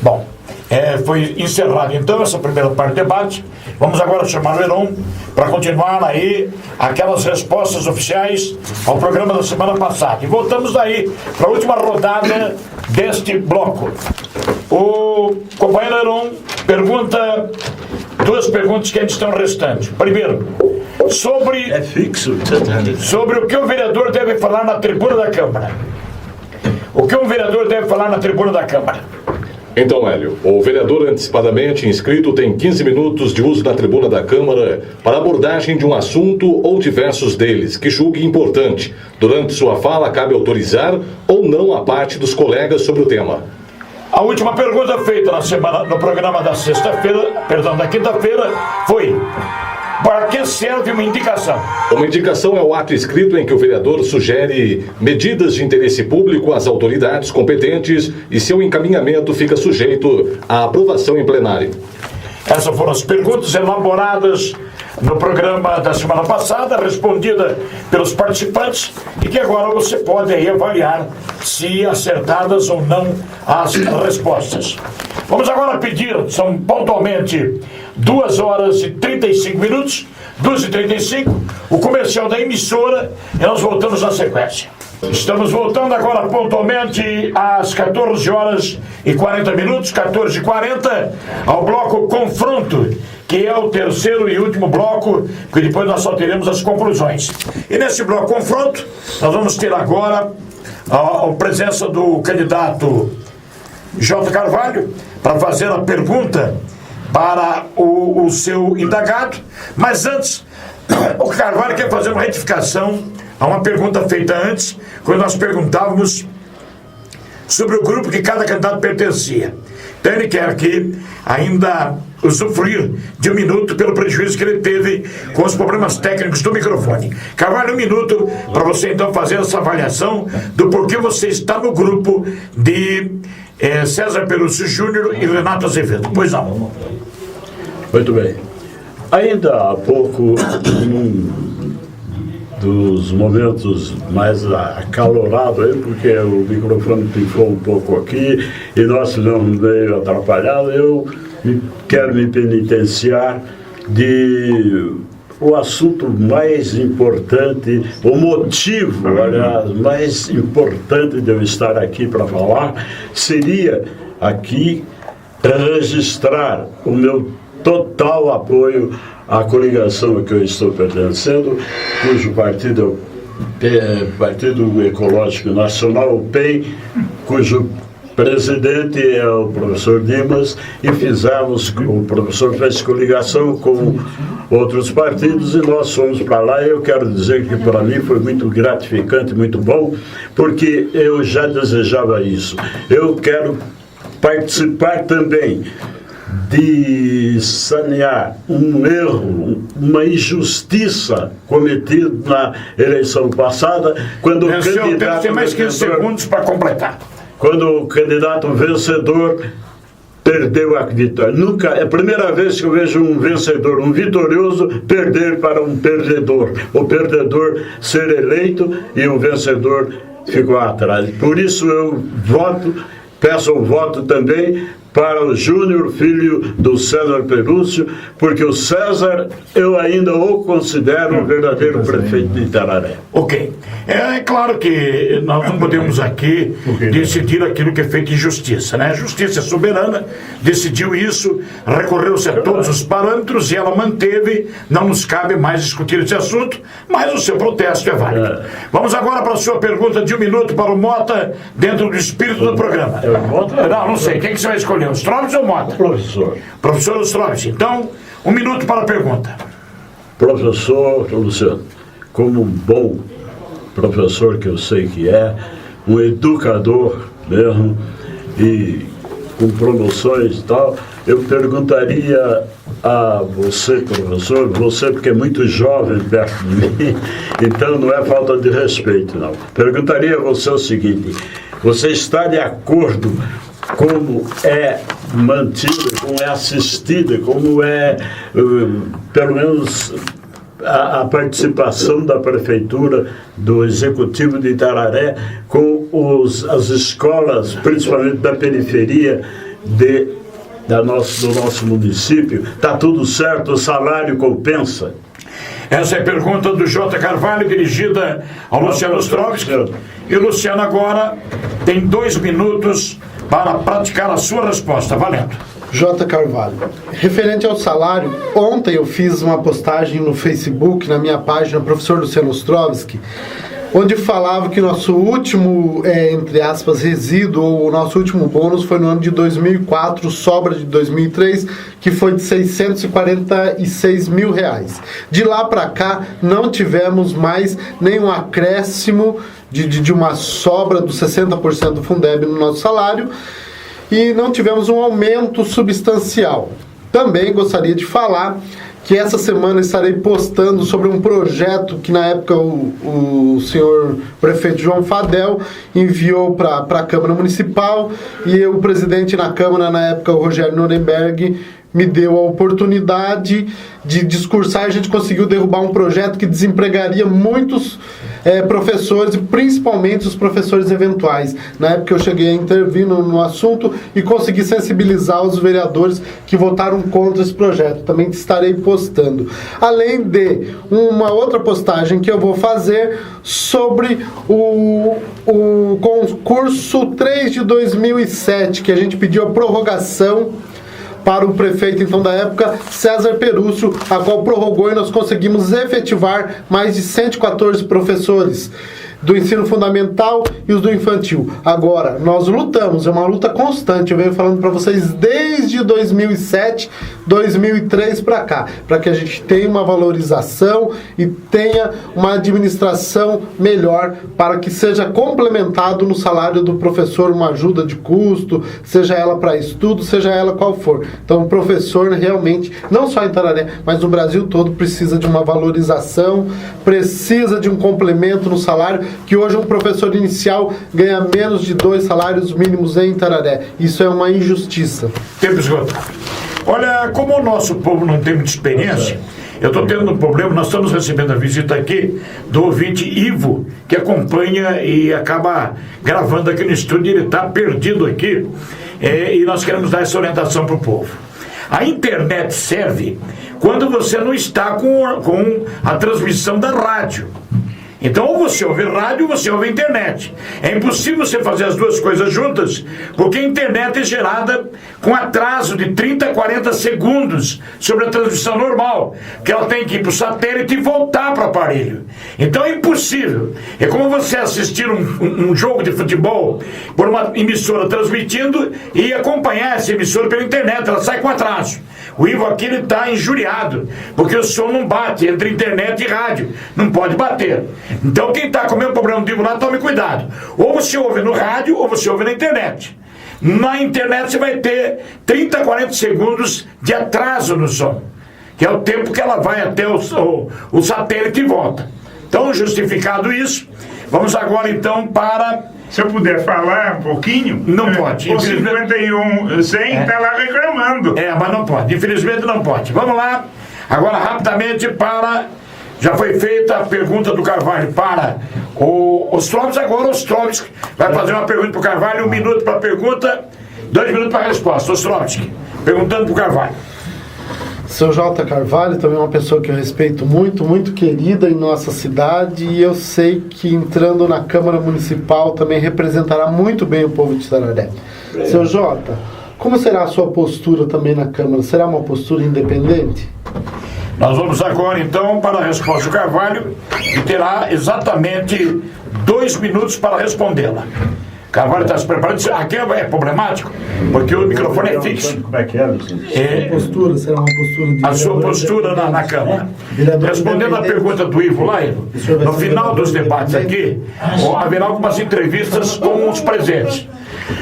Bom, foi encerrada então essa primeira parte do debate. Vamos agora chamar o Heron para continuar aí aquelas respostas oficiais ao programa da semana passada. E voltamos aí para a última rodada deste bloco. O companheiro Heron pergunta 2 perguntas que ainda estão restantes. Primeiro, sobre o que o vereador deve falar na tribuna da Câmara. O que um vereador deve falar na tribuna da Câmara? Então, Hélio, o vereador antecipadamente inscrito tem 15 minutos de uso da tribuna da Câmara para abordagem de um assunto ou diversos deles que julgue importante. Durante sua fala, cabe autorizar ou não a parte dos colegas sobre o tema. A última pergunta feita no programa da da quinta-feira, foi: para que serve uma indicação? Uma indicação é o ato escrito em que o vereador sugere medidas de interesse público às autoridades competentes e seu encaminhamento fica sujeito à aprovação em plenário. Essas foram as perguntas elaboradas no programa da semana passada, respondida pelos participantes, e que agora você pode aí avaliar se acertadas ou não as respostas. Vamos agora pedir, são pontualmente 2h35, 2h35, o comercial da emissora, e nós voltamos na sequência. Estamos voltando agora pontualmente às 14h40, 14h40, ao bloco Confronto, que é o terceiro e último bloco, que depois nós só teremos as conclusões. E nesse bloco Confronto, nós vamos ter agora a presença do candidato J. Carvalho, para fazer a pergunta para o seu indagado. Mas antes, o Carvalho quer fazer uma retificação a uma pergunta feita antes, quando nós perguntávamos sobre o grupo que cada candidato pertencia. Então ele quer aqui ainda usufruir de 1 minuto pelo prejuízo que ele teve com os problemas técnicos do microfone. Carvalho, 1 minuto para você então fazer essa avaliação do porquê você está no grupo de César Perúcio Júnior e Renato Azevedo. Pois não. Muito bem. Ainda há pouco, num dos momentos mais acalorados aí, porque o microfone pifou um pouco aqui e nós ficamos meio atrapalhados, eu quero me penitenciar de o assunto mais importante, o motivo, aliás, mais importante de eu estar aqui para falar, seria aqui registrar o meu total apoio à coligação a que eu estou pertencendo, cujo partido é o Partido Ecológico Nacional, o PEN, cujo presidente é o professor Dimas, e o professor fez coligação com outros partidos e nós fomos para lá. Eu quero dizer que para mim foi muito gratificante, muito bom, porque eu já desejava isso. Eu quero participar também de sanear um erro, uma injustiça cometida na eleição passada, quando o candidato tem mais 15 segundos para completar. Quando o candidato vencedor perdeu a vitória. Nunca, é a primeira vez que eu vejo um vencedor, um vitorioso, perder para um perdedor. O perdedor ser eleito e o vencedor ficou atrás. Por isso eu peço o voto também para o Júnior, filho do César Perúcio, porque o César, eu ainda o considero o verdadeiro prefeito de Itararé. Ok. É claro que nós não podemos aqui decidir aquilo que é feito em justiça, né? A justiça é soberana, decidiu isso, recorreu-se a todos os parâmetros e ela manteve, não nos cabe mais discutir esse assunto, mas o seu protesto é válido. Vamos agora para a sua pergunta de 1 minuto para o Mota, dentro do espírito do programa. Não sei, quem que você vai escolher? Ostroves ou Mota? Professor. Professor Ostroves. Então, 1 minuto para a pergunta. Professor Luciano, como um bom professor que eu sei que é, um educador mesmo, e com promoções e tal, eu perguntaria a você, professor, você porque é muito jovem perto de mim, então não é falta de respeito, não. Perguntaria a você o seguinte: você está de acordo como é mantida, como é assistida, como é, pelo menos, a participação da Prefeitura, do Executivo de Itararé, com as escolas, principalmente da periferia do nosso município? Está tudo certo? O salário compensa? Essa é a pergunta do J. Carvalho, dirigida ao Luciano Ostrovski. E o Luciano agora tem 2 minutos para praticar a sua resposta. Valendo. J. Carvalho, referente ao salário, ontem eu fiz uma postagem no Facebook, na minha página, professor Luciano Ostrovski, onde falava que nosso último, entre aspas, resíduo, ou o nosso último bônus foi no ano de 2004, sobra de 2003, que foi de R$646 mil. De lá para cá, não tivemos mais nenhum acréscimo de uma sobra dos 60% do Fundeb no nosso salário, e não tivemos um aumento substancial. Também gostaria de falar que essa semana estarei postando sobre um projeto que na época o senhor prefeito João Fadel enviou para a Câmara Municipal, e o presidente na Câmara na época, o Rogério Nuremberg, me deu a oportunidade de discursar, e a gente conseguiu derrubar um projeto que desempregaria muitos professores, e principalmente os professores eventuais. Na época eu cheguei a intervir no assunto e consegui sensibilizar os vereadores que votaram contra esse projeto. Também estarei postando. Além de uma outra postagem que eu vou fazer sobre o concurso 3 de 2007, que a gente pediu a prorrogação para o prefeito, então, da época, César Perúcio, a qual prorrogou, e nós conseguimos efetivar mais de 114 professores do ensino fundamental e os do infantil. Agora, nós lutamos, é uma luta constante, eu venho falando para vocês desde 2007, 2003 para cá, para que a gente tenha uma valorização e tenha uma administração melhor, para que seja complementado no salário do professor uma ajuda de custo, seja ela para estudo, seja ela qual for. Então, o professor realmente, não só em Itararé, mas no Brasil todo, precisa de uma valorização, precisa de um complemento no salário, que hoje um professor inicial ganha menos de 2 salários mínimos em Itararé. Isso é uma injustiça. Tempo esgotado. Olha, como o nosso povo não tem muita experiência, eu estou tendo um problema. Nós estamos recebendo a visita aqui do ouvinte Ivo, que acompanha e acaba gravando aqui no estúdio. Ele está perdido aqui, e nós queremos dar essa orientação para o povo. A internet serve quando você não está com a transmissão da rádio. Então, ou você ouve rádio, ou você ouve internet. É impossível você fazer as duas coisas juntas, porque a internet é gerada com atraso de 30 a 40 segundos sobre a transmissão normal, que ela tem que ir para o satélite e voltar para o aparelho. Então é impossível. É como você assistir um jogo de futebol por uma emissora transmitindo e acompanhar essa emissora pela internet, ela sai com atraso. O Ivo aqui está injuriado, porque o som não bate entre internet e rádio. Não pode bater. Então quem está com o mesmo problema do Ivo lá, tome cuidado. Ou você ouve no rádio, ou você ouve na internet. Na internet você vai ter 30 a 40 segundos de atraso no som, que é o tempo que ela vai até o satélite e volta. Então, justificado isso, vamos agora então para Se eu puder falar um pouquinho... Não pode. O 51-100 está lá reclamando. Mas não pode. Infelizmente não pode. Vamos lá. Agora, rapidamente, já foi feita a pergunta do Carvalho para os Trovski. Agora os Trovski vai fazer uma pergunta para o Carvalho, 1 minuto para a pergunta, 2 minutos para a resposta. Os Trovski, perguntando para o Carvalho. Seu J. Carvalho também é uma pessoa que eu respeito muito, muito querida em nossa cidade, e eu sei que entrando na Câmara Municipal também representará muito bem o povo de Tararé. Seu J., como será a sua postura também na Câmara? Será uma postura independente? Nós vamos agora, então, para a resposta do Carvalho, que terá exatamente 2 minutos para respondê-la. Carvalho está se preparando. Aqui é problemático, porque o microfone é fixo. Como é que é? Será uma postura de a sua postura na Câmara. Respondendo à pergunta do Ivo lá, Ivo, no final dos debates aqui, haverá algumas entrevistas com os presentes.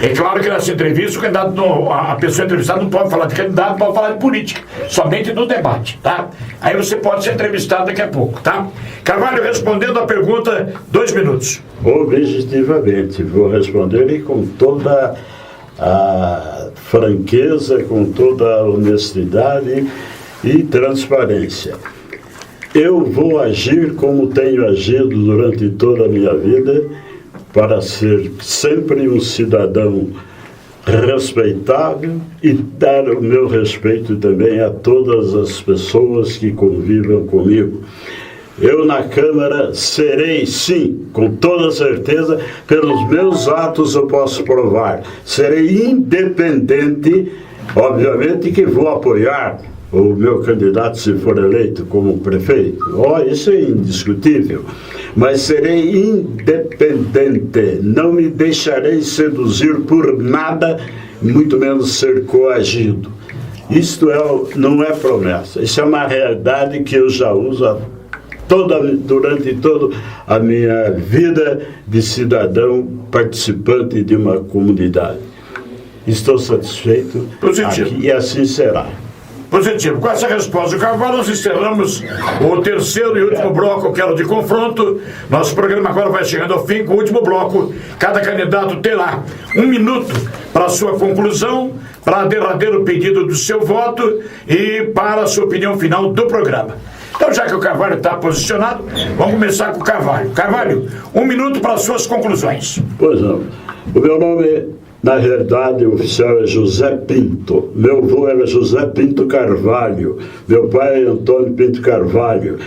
É claro que nessa entrevista a pessoa entrevistada não pode falar de candidato, não pode falar de política, somente no debate, tá? Aí você pode ser entrevistado daqui a pouco, tá? Carvalho, respondendo a pergunta, 2 minutos. Objetivamente, vou responder e com toda a franqueza, com toda a honestidade e transparência. Eu vou agir como tenho agido durante toda a minha vida, para ser sempre um cidadão respeitável e dar o meu respeito também a todas as pessoas que convivam comigo. Eu na Câmara serei, sim, com toda certeza, pelos meus atos eu posso provar, serei independente, obviamente que vou apoiar o meu candidato se for eleito como prefeito. Isso é indiscutível. Mas serei independente, não me deixarei seduzir por nada, muito menos ser coagido. Isto não é promessa, isso é uma realidade que eu já uso durante toda a minha vida de cidadão participante de uma comunidade. Estou satisfeito aqui, e assim será. Positivo. Com essa resposta do Carvalho, nós encerramos o 3º e último bloco, que era o de confronto. Nosso programa agora vai chegando ao fim com o último bloco. Cada candidato terá 1 minuto para a sua conclusão, para derradeiro pedido do seu voto e para a sua opinião final do programa. Então, já que o Carvalho está posicionado, vamos começar com o Carvalho. Carvalho, 1 minuto para as suas conclusões. Pois não. O meu nome, na realidade, oficial é José Pinto. Meu avô era José Pinto Carvalho. Meu pai é Antônio Pinto Carvalho.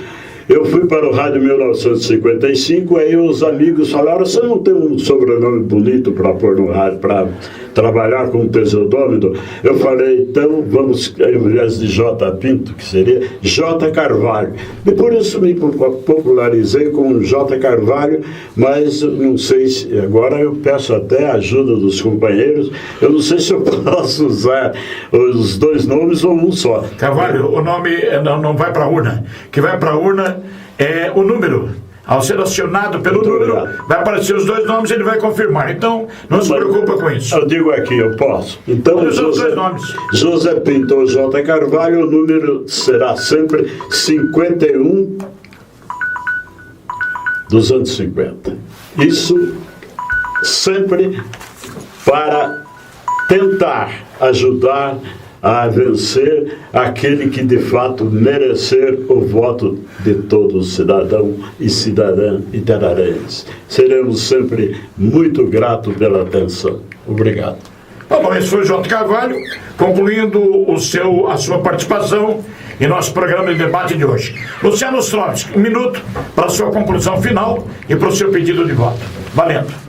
Eu fui para o rádio em 1955, aí os amigos falaram: você não tem um sobrenome bonito para pôr no rádio, para trabalhar com pseudônimo? Eu falei, então vamos, ao invés de J. Pinto, que seria J. Carvalho. E por isso me popularizei com J. Carvalho, mas não sei se, agora eu peço até a ajuda dos companheiros, eu não sei se eu posso usar os 2 nomes ou um só. Carvalho, o nome não vai para a urna. O que vai para a urna é o número. Ao ser acionado pelo número, vai aparecer os 2 nomes e ele vai confirmar. Então, não se preocupa com isso. Eu digo aqui, eu posso. Então, os 2 nomes. José Pinto ou J. Carvalho, o número será sempre 51 250. Isso sempre para tentar ajudar a vencer aquele que de fato merecer o voto de todo cidadão e cidadã itararense. Seremos sempre muito gratos pela atenção. Obrigado. Bom, esse foi o J. Carvalho, concluindo a sua participação em nosso programa de debate de hoje. Luciano Ostrovski, 1 minuto para a sua conclusão final e para o seu pedido de voto. Valendo.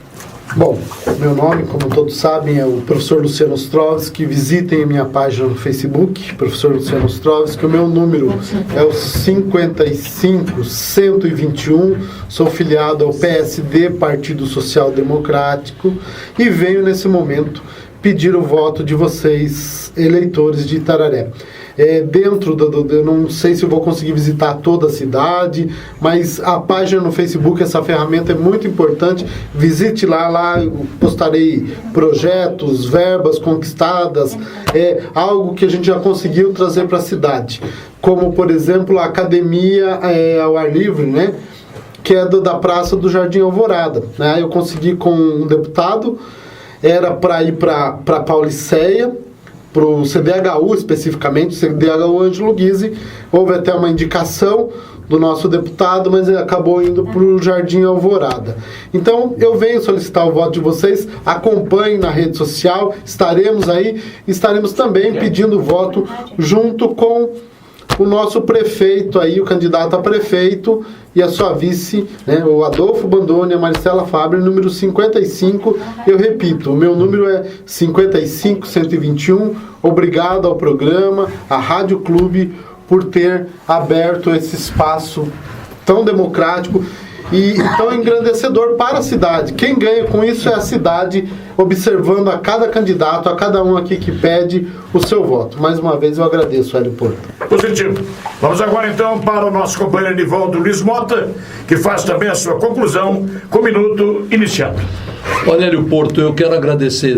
Bom, meu nome, como todos sabem, é o professor Luciano Ostrovski. Visitem a minha página no Facebook, professor Luciano Ostrovski. O meu número é o 55121. Sou filiado ao PSD, Partido Social Democrático, e venho nesse momento pedir o voto de vocês, eleitores de Itararé. Dentro eu não sei se eu vou conseguir visitar toda a cidade, mas a página no Facebook, essa ferramenta é muito importante. Visite lá eu postarei projetos, verbas conquistadas, algo que a gente já conseguiu trazer para a cidade, como por exemplo a academia ao ar livre, né? que é da Praça do Jardim Alvorada, né? Eu consegui com um deputado, era para ir para Pauliceia, para o CDHU especificamente, o CDHU Ângelo Guise. Houve até uma indicação do nosso deputado, mas ele acabou indo para o Jardim Alvorada. Então, eu venho solicitar o voto de vocês, acompanhem na rede social, estaremos aí, estaremos também pedindo voto junto com o nosso prefeito aí, o candidato a prefeito e a sua vice, né, o Adolfo Bandone e a Marcela Fabre, número 55. Eu repito, o meu número é 55121. Obrigado ao programa, à Rádio Clube, por ter aberto esse espaço tão democrático e tão engrandecedor para a cidade. Quem ganha com isso é a cidade, observando a cada candidato, a cada um aqui que pede o seu voto. Mais uma vez eu agradeço, Hélio Porto. Positivo. Vamos agora então para o nosso companheiro Nivaldo Luiz Mota, que faz também a sua conclusão com o minuto iniciado. Olha, Hélio Porto, eu quero agradecer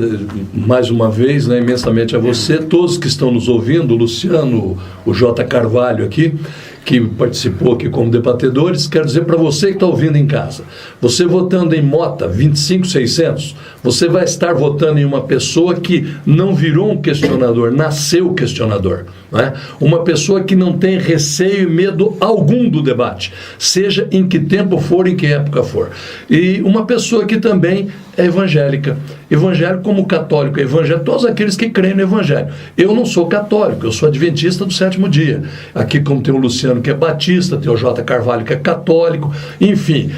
mais uma vez, né, imensamente a você, todos que estão nos ouvindo, o Luciano, o J. Carvalho aqui, que participou aqui como debatedores. Quero dizer para você que está ouvindo em casa, você votando em Mota 25600, você vai estar votando em uma pessoa que não virou um questionador, nasceu questionador, não é? Uma pessoa que não tem receio e medo algum do debate, seja em que tempo for, em que época for, e uma pessoa que também é evangélica, evangélico como católico, evangélico, todos aqueles que creem no evangelho. Eu não sou católico, eu sou adventista do sétimo dia. Aqui, como tem o Luciano que é batista, tem o J. Carvalho que é católico, enfim,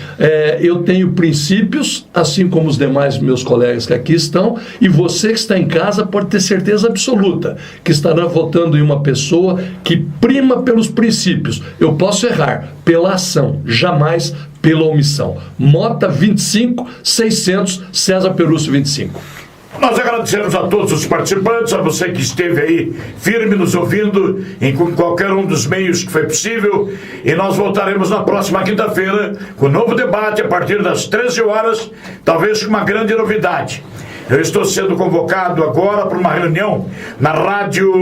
eu tenho princípios, assim como os demais meus colegas que aqui estão, e você que está em casa pode ter certeza absoluta que estará votando em uma pessoa que prima pelos princípios. Eu posso errar pela ação, jamais pela omissão. Mota 25600, César Perúcio 25. Nós agradecemos a todos os participantes, a você que esteve aí firme nos ouvindo em qualquer um dos meios que foi possível, e nós voltaremos na próxima quinta-feira com um novo debate a partir das 13 horas, talvez com uma grande novidade. Eu estou sendo convocado agora para uma reunião na Rádio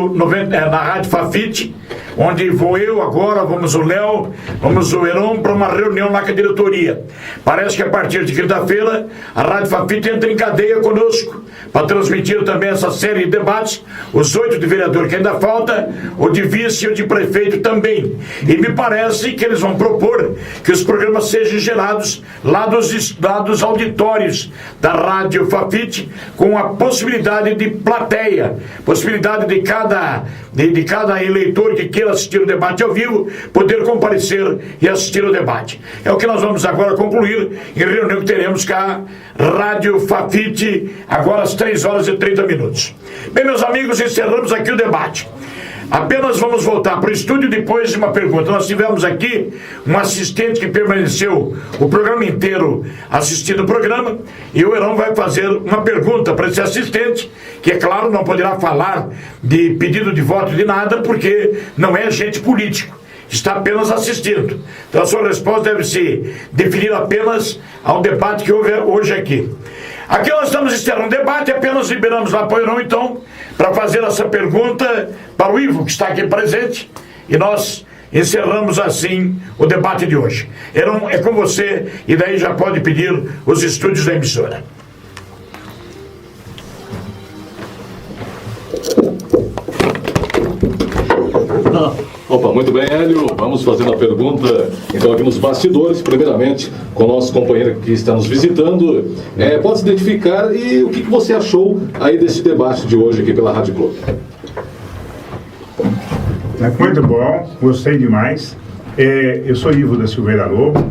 Fafite, onde vou eu agora, vamos o Léo, vamos o Heron para uma reunião lá com a diretoria. Parece que a partir de quinta-feira a Rádio Fafite entra em cadeia conosco para transmitir também essa série de debates, os 8 de vereador que ainda falta, o de vice e o de prefeito também. E me parece que eles vão propor que os programas sejam gerados lá dos auditórios da Rádio Fafite, com a possibilidade de plateia, possibilidade de cada eleitor que queira assistir o debate ao vivo, poder comparecer e assistir o debate. É o que nós vamos agora concluir em reunião que teremos com a Rádio Fafite, agora às 3h30. Bem, meus amigos, encerramos aqui o debate. Apenas vamos voltar para o estúdio depois de uma pergunta. Nós tivemos aqui um assistente que permaneceu o programa inteiro assistindo o programa, e o Heron vai fazer uma pergunta para esse assistente, que é claro não poderá falar de pedido de voto de nada, porque não é agente político, está apenas assistindo. Então a sua resposta deve se definir apenas ao debate que houve hoje aqui. Aqui nós estamos encerrando o debate, apenas liberamos lá para o Heron, então, para fazer essa pergunta para o Ivo, que está aqui presente, e nós encerramos assim o debate de hoje. Heron, é com você, e daí já pode pedir os estúdios da emissora. Opa, muito bem, Hélio. Vamos fazendo a pergunta, então, aqui nos bastidores, primeiramente, com o nosso companheiro que está nos visitando. Pode se identificar e o que você achou aí desse debate de hoje aqui pela Rádio Clube? Muito bom, gostei demais. Eu sou Ivo da Silveira Lobo,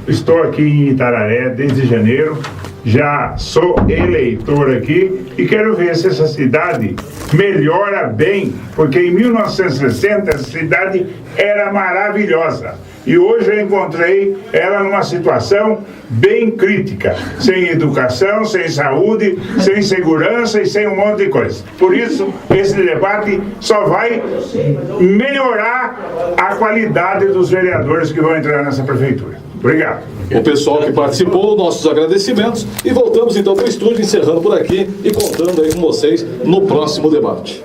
estou aqui em Itararé desde janeiro, já sou eleitor aqui e quero ver se essa cidade melhora bem, porque em 1960 essa cidade era maravilhosa e hoje eu encontrei ela numa situação bem crítica, sem educação, sem saúde, sem segurança e sem um monte de coisa. Por isso, esse debate só vai melhorar a qualidade dos vereadores que vão entrar nessa prefeitura. Obrigado. O pessoal que participou, nossos agradecimentos, e voltamos então para o estúdio, encerrando por aqui e contando aí com vocês no próximo debate.